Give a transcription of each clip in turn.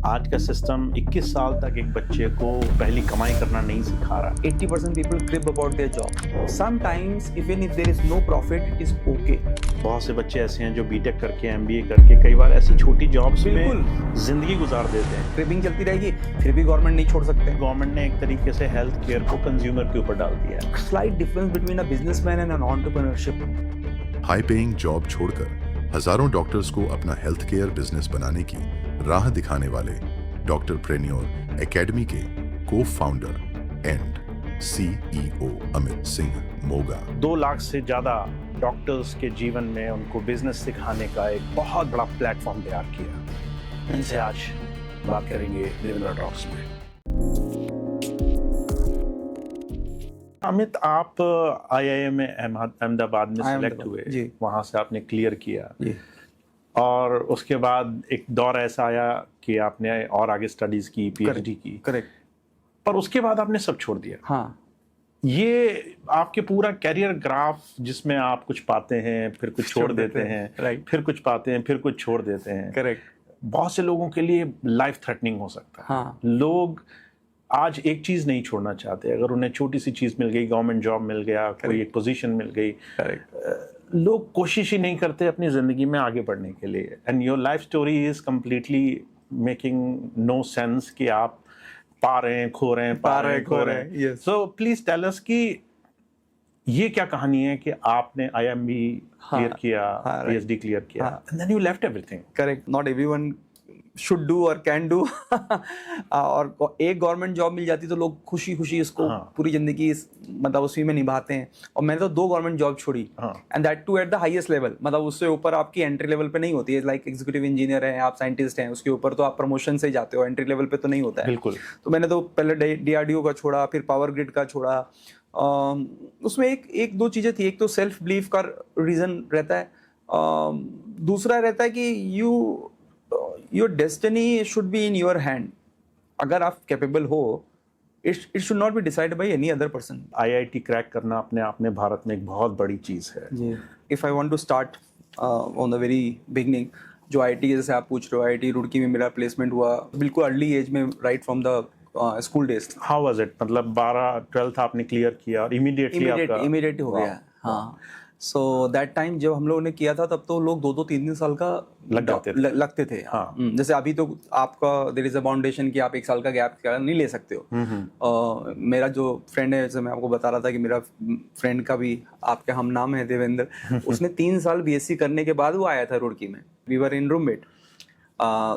आज का सिस्टम 21 साल तक एक बच्चे को पहली कमाई करना नहीं सिखा रहा। 80% people crib about their job. Sometimes even if there is no profit, it is okay. बहुत से बच्चे ऐसे हैं जो बीटेक करके एमबीए करके कई बार ऐसी छोटी जॉब्स में जिंदगी गुजार देते हैं। क्रिबिंग चलती रहेगी, फिर भी गवर्नमेंट नहीं छोड़ सकते। गवर्नमेंट ने एक तरीके से हेल्थ केयर को कंज्यूमर के ऊपर डाल दिया है। Slight difference between a businessman and an entrepreneurship. High paying job छोड़कर हजारों डॉक्टर्स को अपना हेल्थ केयर बिजनेस बनाने की राह दिखाने वाले डॉक्टर प्रेन्योर एकेडमी के को founder and CEO Amit Singh Moga 2 lakh से ज्यादा डॉक्टर्स के जीवन में उनको बिजनेस सिखाने का एक बहुत बड़ा प्लेटफॉर्म तैयार किया। इनसे आज बात करेंगे लिविंग टॉक्स में। अमित, आप आईआईएम में अहमदाबाद में सेलेक्ट हुए जी। वहां से आपने क्लियर किया जी। और उसके बाद एक दौर ऐसा आया कि आपने और आगे स्टडीज की, पीएचडी की। करेक्ट। पर उसके बाद आपने सब छोड़ दिया। हाँ। ये आपके पूरा कैरियर ग्राफ जिसमें आप कुछ पाते हैं फिर कुछ छोड़ देते हैं, राइट। फिर कुछ पाते हैं फिर कुछ छोड़ देते हैं। करेक्ट। बहुत से लोगों के लिए लाइफ थ्रेटनिंग हो सकता है। हाँ। लोग आज एक चीज नहीं छोड़ना चाहते। अगर उन्हें छोटी सी चीज मिल गई, गवर्नमेंट जॉब मिल गया, कोई एक पोजीशन मिल गई, लोग कोशिश ही नहीं करते अपनी जिंदगी में आगे बढ़ने के लिए। And your life story is completely making no sense कि आप पा रहे हैं, खो रहे हैं, पा रहे हैं, खो रहे हैं। सो प्लीज टेल अस कि ये क्या कहानी है कि आपने आईएमबी क्लियर किया, पीएचडी क्लियर किया, and then you left everything. Correct. Not everyone should do और कैन डू। और एक गवर्नमेंट जॉब मिल जाती तो लोग खुशी खुशी इसको पूरी जिंदगी मतलब उसी में निभाते हैं। और मैंने तो 2 गवर्नमेंट जॉब छोड़ी, and that too at the highest level. मतलब उससे ऊपर आपकी एंट्री लेवल पे नहीं होती है। लाइक एग्जीक्यूटिव इंजीनियर है, आप साइंटिस्ट हैं, उसके ऊपर तो आप प्रमोशन से ही जाते हो, एंट्री लेवल पे तो नहीं होता है। बिल्कुल। तो मैंने तो पहले डीआरडीओ का छोड़ा, फिर पावर ग्रिड का छोड़ा। उसमें एक 2 चीजें थी। एक तो सेल्फ बिलीफ का रीजन रहता है, दूसरा रहता है कि your destiny should be in your hand. अगर आप कैपेबल हो, it should not be decided by any other person. IIT crack करना अपने आप में भारत में एक बहुत बड़ी चीज है। जी। If I want to start on the very beginning, जो आईआईटी जैसे आप पूछ रहे हो, आईआईटी रुड़की में मेरा प्लेसमेंट हुआ बिल्कुल अर्ली एज में, right from the school days. How was it? मतलब 12th आपने क्लियर किया और इमीडिएटली हो गया। हाँ। सो दैट टाइम जब हम लोगों ने किया था तब तो लोग 2-3 साल का लगते थे। हाँ। जैसे अभी तो आपका देयर इज अ बाउंडेशन कि आप 1 साल का गैप नहीं ले सकते हो। मेरा जो फ्रेंड है, जैसे मैं आपको बता रहा था कि मेरा फ्रेंड का भी आपके हम नाम है देवेंद्र, उसने 3 साल बीएससी करने के बाद वो आया था रुड़की में। We were in roommate.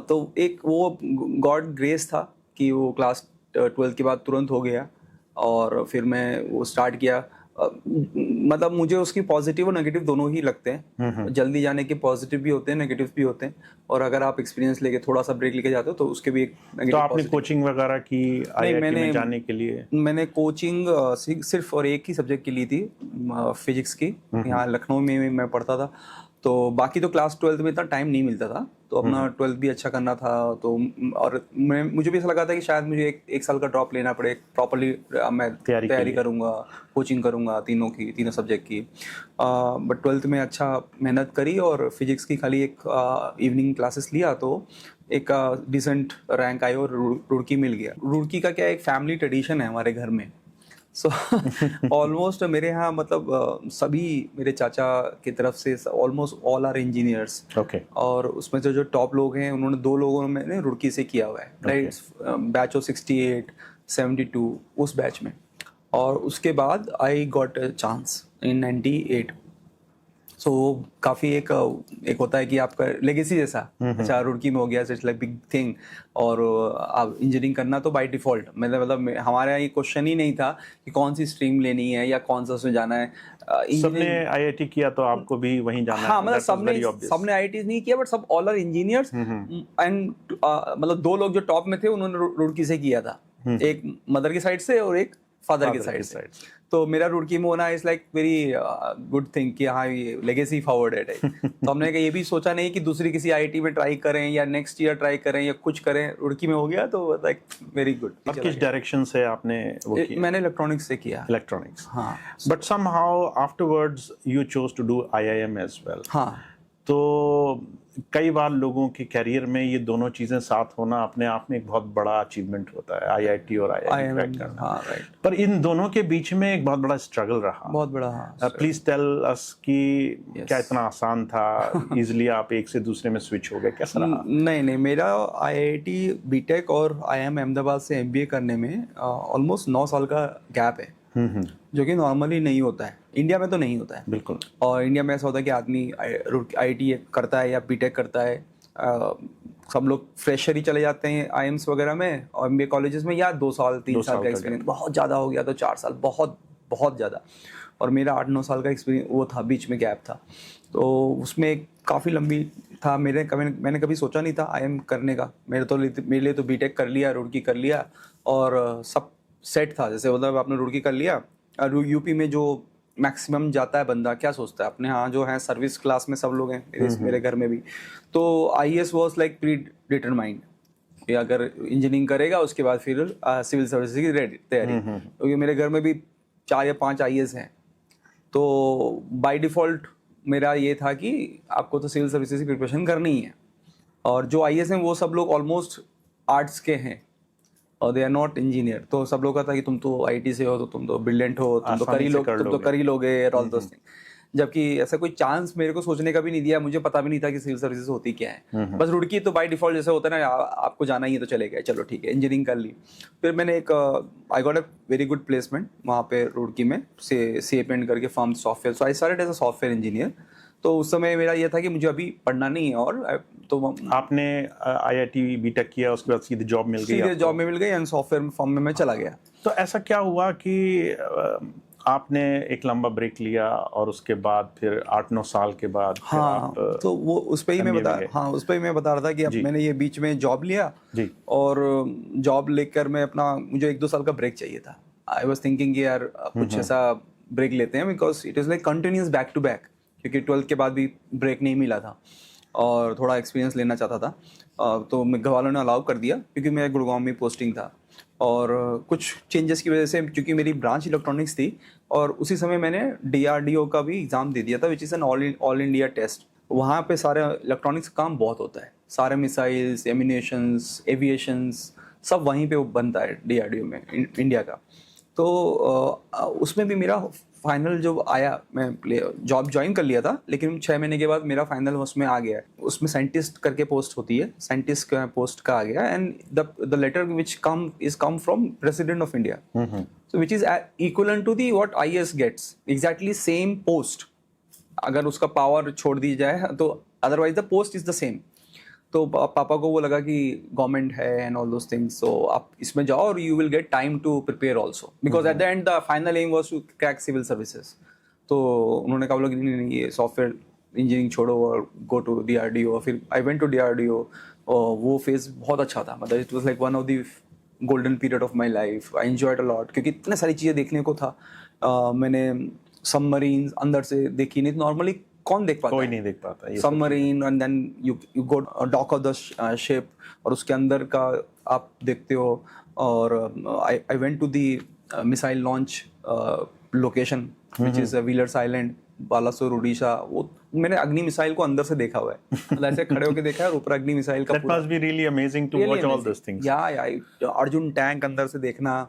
तो एक वो गॉड ग्रेस था कि वो क्लास 12th के बाद तुरंत हो गया। और फिर मैं वो स्टार्ट किया। मतलब मुझे उसकी पॉजिटिव और नेगेटिव दोनों ही लगते हैं। जल्दी जाने के पॉजिटिव भी होते हैं, नेगेटिव भी होते हैं। और अगर आप एक्सपीरियंस लेके थोड़ा सा ब्रेक लेके जाते हो तो उसके भी एक नेगेटिव। तो आपने कोचिंग वगैरह की आईआईटी में जाने के लिए? मैंने कोचिंग सिर्फ और एक ही सब्जेक्ट की ली थी, फिजिक्स की। यहाँ लखनऊ में मैं पढ़ता था। तो बाकी तो क्लास 12th में इतना टाइम नहीं मिलता था, तो अपना 12th भी अच्छा करना था। तो और मुझे भी ऐसा लगा था कि शायद मुझे एक साल का ड्रॉप लेना पड़े, प्रॉपर्ली मैं तैयारी करूँगा, कोचिंग करूँगा तीनों सब्जेक्ट की। बट 12th में अच्छा मेहनत करी और फिजिक्स की खाली एक इवनिंग क्लासेस लिया तो एक डिसेंट रैंक आई और रुड़की मिल गया। रुड़की का क्या एक फैमिली ट्रेडिशन है हमारे घर में। सो ऑलमोस्ट मेरे यहाँ मतलब सभी मेरे चाचा की तरफ से almost all are engineers. Okay. और उसमें जो टॉप लोग हैं उन्होंने 2 लोगों में रुड़की से किया हुआ है, राइट। बैच ऑफ 68, 72 उस बैच में। और उसके बाद आई गॉट अ चांस इन 98। सो काफ़ी एक होता है कि आपका लेगेसी जैसा, अच्छा रुड़की में हो गया, इट्स लाइक बिग थिंग। और आप इंजीनियरिंग करना तो बाय डिफॉल्ट, मतलब हमारे यहाँ ये क्वेश्चन ही नहीं था कि कौन सी स्ट्रीम लेनी है या कौन सा उसमें जाना है। सबने आईआईटी किया तो आपको भी वहीं जाना है। हाँ, मतलब सबने आईआईटी नहीं किया, बट सब ऑल आर इंजीनियर्स। एंड मतलब 2 लोग जो टॉप में थे उन्होंने रुड़की से किया था, एक मदर की साइड से और एक फादर की साइड से। तो मेरा रुड़की में होना is like very good thing कि हाँ ये लेगेसी फॉरवर्ड है। तो हमने ये भी सोचा नहीं कि दूसरी किसी आईआईटी में ट्राई करें या नेक्स्ट ईयर ट्राई करें या कुछ करें, रुड़की में हो गया तो लाइक वेरी गुड। और किस डायरेक्शन से आपने वो किया? मैंने इलेक्ट्रॉनिक्स से किया। इलेक्ट्रॉनिक्स। हाँ। But somehow afterwards you chose to do IIM as well. हाँ। तो कई बार लोगों के करियर में ये दोनों चीजें साथ होना अपने आप में एक बहुत बड़ा अचीवमेंट होता है, आईआईटी और आईआईएम क्रैक करना। हाँ, राइट। पर इन दोनों के बीच में एक बहुत बड़ा स्ट्रगल रहा, बहुत बड़ा। हाँ, प्लीज टेल अस कि क्या इतना आसान था, इजीली आप एक से दूसरे में स्विच हो गए, कैसा रहा? नहीं, मेरा आईआईटी बीटेक और आईआईएम अहमदाबाद से एमबीए करने में ऑलमोस्ट 9 साल का गैप है, जो कि नॉर्मली नहीं होता है, इंडिया में तो नहीं होता है बिल्कुल। और इंडिया में ऐसा होता है कि आदमी आईआईटी करता है या बीटेक करता है, सब लोग फ्रेशर ही चले जाते हैं आईएम्स वगैरह में और एमबीए कॉलेजेस में, या 2 साल 3 साल का एक्सपीरियंस, बहुत ज़्यादा हो गया तो 4 साल, बहुत बहुत ज़्यादा। और मेरा 8-9 साल का एक्सपीरियंस वो था, बीच में गैप था, तो उसमें काफ़ी लंबी था। मैंने कभी सोचा नहीं था आईएम करने का। मेरे लिए तो बीटेक कर लिया, रुड़की कर लिया और सब सेट था। जैसे मतलब आपने रुड़की कर लिया, यूपी में जो मैक्सिमम जाता है बंदा, क्या सोचता है अपने यहाँ जो है सर्विस क्लास में सब लोग हैं, मेरे घर में भी, तो IAS was like pre determined कि अगर इंजीनियरिंग करेगा उसके बाद फिर सिविल सर्विसेज की तैयारी, क्योंकि मेरे घर में भी 4 या 5 आईएएस हैं। तो बाय डिफ़ॉल्ट मेरा ये था कि आपको तो सिविल सर्विसेज की प्रिपरेशन करनी ही है, और जो आईएएस हैं वो सब लोग ऑलमोस्ट आर्ट्स के हैं और दे आर नॉट इंजीनियर। तो सब लोग का था कि तुम तो आईटी से हो तो तुम तो ब्रिलियंट हो, तुम तो कर ही लोगे ऑल दोस थिंग। जबकि ऐसा कोई चांस मेरे को सोचने का भी नहीं दिया, मुझे पता भी नहीं था कि सिविल सर्विसेज होती क्या है। बस रुड़की तो बाय डिफॉल्ट जैसे होता है ना, आपको जाना ही है तो चले गए, चलो ठीक है, इंजीनियरिंग कर ली। फिर मैंने एक I got a very good placement वहाँ पे रुड़की में, सीएपेंड करके firm software, so I started as a software engineer. तो उस समय मेरा ये था कि मुझे अभी पढ़ना नहीं है, और तो आपने आईआईटी बीटेक किया, उसके बाद सीधे जॉब मिल गई? सीधे जॉब में मिल गई एंड सॉफ्टवेयर फर्म में मैं चला गया। तो ऐसा क्या हुआ कि आपने एक लंबा ब्रेक लिया और उसके बाद फिर 8-9 साल के बाद? हाँ, तो वो उस पे ही मैं बता रहा था कि अब मैंने ये बीच में जॉब लिया जी, और जॉब लेकर मैं अपना, मुझे 1-2 साल का ब्रेक चाहिए था। आई वाज थिंकिंग कि यार कुछ ऐसा ब्रेक लेते हैं, because it is like continuous back to back, क्योंकि 12th के बाद भी ब्रेक नहीं मिला था और थोड़ा एक्सपीरियंस लेना चाहता था। तो मैं घर वालों ने अलाउ कर दिया, क्योंकि मेरा गुड़गांव में पोस्टिंग था और कुछ चेंजेस की वजह से, क्योंकि मेरी ब्रांच इलेक्ट्रॉनिक्स थी और उसी समय मैंने DRDO का भी एग्ज़ाम दे दिया था, which is an all India test. वहाँ पे सारे इलेक्ट्रॉनिक्स का काम बहुत होता है, सारे मिसाइल्स, एमिनेशंस, एविएशंस सब वहीं पे बनता है DRDO में, इंडिया का। तो उसमें भी मेरा फाइनल जो आया, मैं जॉब ज्वाइन कर लिया था, लेकिन 6 महीने के बाद मेरा फाइनल उसमें आ गया। उसमें साइंटिस्ट करके पोस्ट होती है, साइंटिस्ट का पोस्ट का आ गया, and the letter which come from president of India, so which is equivalent to the what IAS gets, exactly same post. अगर उसका पावर छोड़ दी जाए तो otherwise the post is the same. तो पापा को वो लगा कि गवर्नमेंट है and all those things, so आप इसमें जाओ और you will get time to prepare also, because at the end the final aim was to crack civil services. तो उन्होंने कहा कि नहीं, ये सॉफ्टवेयर इंजीनियरिंग छोड़ो और गो टू DRDO। फिर आई वेंट टू DRDO और वो फेज बहुत अच्छा था, मतलब it was like one of the golden period of my life. I enjoyed a lot, क्योंकि इतने सारी चीज़ें देखने को था। मैंने सबमरीन अंदर से देखी नहीं, नॉर्मली कौन देख पाता? कोई नहीं देख पाता। Submarine and then you go dock of the ship और उसके अंदर का आप देखते हो। और I went to the missile launch location which is Wheelers island, Balasore, Orissa. वो मैंने अग्नि मिसाइल को अंदर से देखा हुआ है, मतलब ऐसे खड़े होकर देखा है और ऊपर अग्नि मिसाइल का। That must be really amazing to watch all those things. या अर्जुन टैंक अंदर से देखना।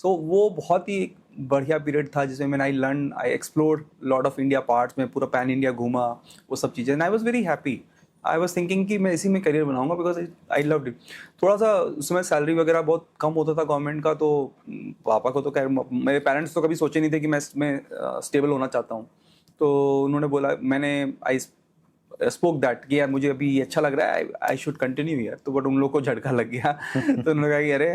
सो वो बहुत ही बढ़िया पीरियड था, जिसमें मैंने I explored lot of India parts में, पूरा पैन इंडिया घूमा, वो सब चीज़ें। आई was very happy. I was thinking कि मैं इसी में करियर बनाऊंगा, बिकॉज आई लव्ड इट। थोड़ा सा उसमें सैलरी वगैरह बहुत कम होता था गवर्नमेंट का, तो पापा को तो मेरे पेरेंट्स तो कभी सोचे नहीं थे कि मैं इसमें स्टेबल होना चाहता हूँ। तो उन्होंने बोला, मैंने आई स्पोक दैट कि यार मुझे अभी ये अच्छा लग रहा है, आई शुड कंटिन्यू यार। तो बट उन लोग को झटका लग गया तो उन्होंने कहा कि अरे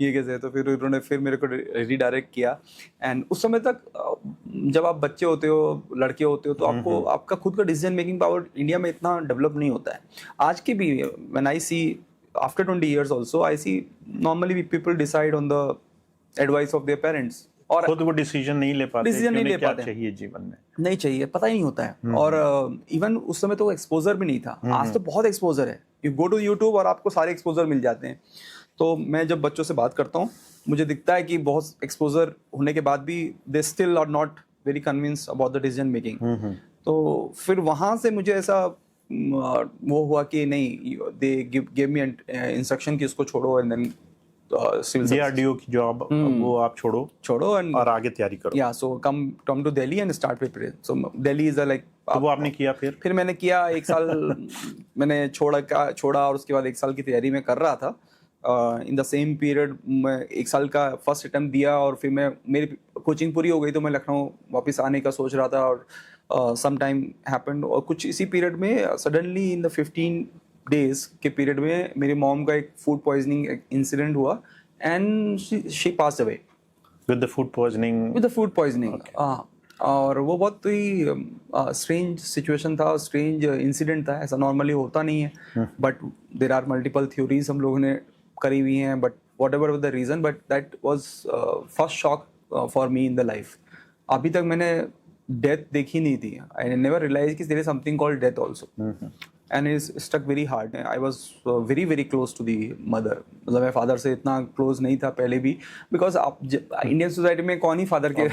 ये कैसे है। तो फिर उन्होंने मेरे को रीडायरेक्ट किया। एंड उस समय तक जब आप बच्चे होते हो, लड़के होते हो, तो आपको आपका खुद का डिसीजन मेकिंग पावर इंडिया में इतना डेवलप नहीं होता है। आज के भी when I see after 20 years also, I see normally people decide on the advice of their parents, और खुद वो डिसीजन नहीं ले पाते, क्या चाहिए जीवन में, नहीं चाहिए, पता ही नहीं होता है। और इवन उस समय तो एक्सपोजर भी नहीं था। आज तो बहुत एक्सपोजर है, यू गो टू यूट्यूब और आपको सारे एक्सपोजर मिल जाते हैं। तो मैं जब बच्चों से बात करता हूँ, मुझे दिखता है कि बहुत एक्सपोजर होने के बाद भी they still are not very convinced about the decision making. तो फिर वहाँ से मुझे ऐसा वो हुआ कि नहीं, दे गिव मी इंस्ट्रक्शन कि इसको छोड़ो एंड देन सिविल DRDO की जॉब वो आप छोड़ो एंड और आगे तैयारी करो। या so come to Delhi and start prepare. So Delhi is like, तो वो आपने किया फिर मैंने किया 1 साल मैंने छोड़ा और उसके बाद 1 साल की तैयारी मैं कर रहा था। इन द सेम पीरियड मैं 1 साल का फर्स्ट अटेम्प्ट दिया और फिर मेरी कोचिंग पूरी हो गई तो मैं लखनऊ वापस आने का सोच रहा था और सम टाइम हैपेंड और कुछ इसी पीरियड में सडनली इन द 15 डेज के पीरियड में मेरी मॉम का एक फूड पॉइजनिंग इंसिडेंट हुआ and she pass away with the food poisoning. और वो बहुत ही स्ट्रेंज सिचुएशन था, स्ट्रेंज इंसिडेंट था, ऐसा नॉर्मली होता नहीं है, but there are multiple theories हम लोगों ने करी हुई हैं, but whatever the reason, but that was first shock for me in the life. अभी तक मैंने डेथ देखी नहीं थी, आई नेवर रियलाइज कि there is something called death also, and is stuck very hard. I was very very close to the mother, मतलब मैं father से इतना क्लोज नहीं था पहले भी, बिकॉज आप इंडियन सोसाइटी में कौन ही फादर के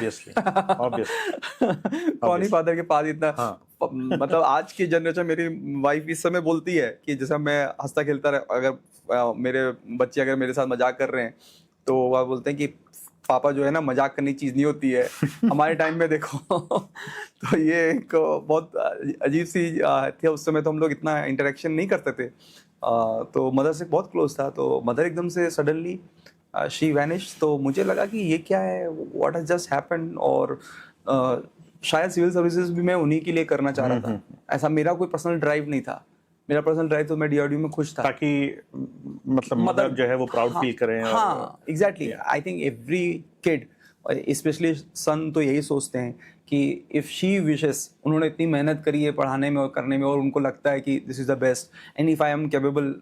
कौन ही फादर के पास इतना मतलब आज की जनरेशन, मेरी वाइफ इस समय बोलती है कि जैसा मैं हंसता खेलता अगर मेरे बच्चे अगर मेरे साथ मजाक कर रहे हैं तो वह बोलते हैं कि पापा जो है ना, मजाक करने की चीज़ नहीं होती है। हमारे टाइम में देखो तो ये एक बहुत अजीब सी थी उस समय, तो हम लोग इतना इंटरेक्शन नहीं करते थे, तो मदर से बहुत क्लोज था। तो मदर एकदम से सडनली शी वैनिश, तो मुझे लगा कि ये क्या है, व्हाट हैज जस्ट हैपेंड, और शायद सिविल सर्विसेज भी मैं उन्हीं के लिए करना चाह रहा था। ऐसा मेरा कोई पर्सनल ड्राइव नहीं था, मेरा पर्सनल ड्राइव तो मैं DRDO में खुश था, ताकि मतलब मदर जो है वो प्राउड फील करें। हाँ exactly, I think every kid specially son तो यही सोचते हैं कि इफ शी विशेस, उन्होंने इतनी मेहनत करी है पढ़ाने में और करने में, और उनको लगता है कि this is the best and if I am capable,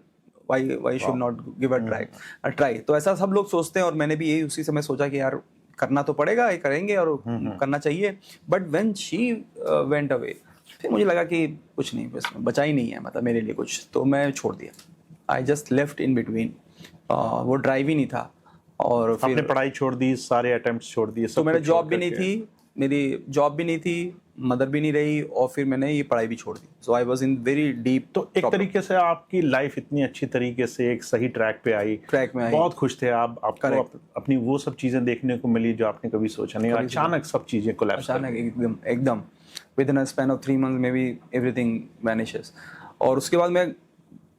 why should not give a try. तो ऐसा सब लोग सोचते हैं और मैंने भी यही उसी समय सोचा कि यार करना तो पड़ेगा, ये करेंगे और करना चाहिए। But when she went away, फिर मुझे लगा कि कुछ नहीं, बस बचा ही नहीं है मतलब मेरे लिए कुछ, तो मैं छोड़ दिया। I just left in between, वो ड्राइव ही नहीं था। और फिर आपने पढ़ाई छोड़ दी, सारे अटेम्प्ट्स छोड़ दिए, तो मेरा जॉब भी नहीं थी, मेरी जॉब भी नहीं थी, मदर भी नहीं रही, और फिर मैंने ये पढ़ाई भी छोड़ दी। So I was in very deep. तो एक तरीके से आपकी लाइफ इतनी अच्छी तरीके से एक सही ट्रैक में आई, बहुत खुश थे आप, आपको अपनी वो सब चीजें देखने को मिली जो आपने कभी सोचा नहीं, अचानक सब चीजें कोलैप्स, अचानक एकदम with in a span of 3 months may be everything vanishes. और उसके बाद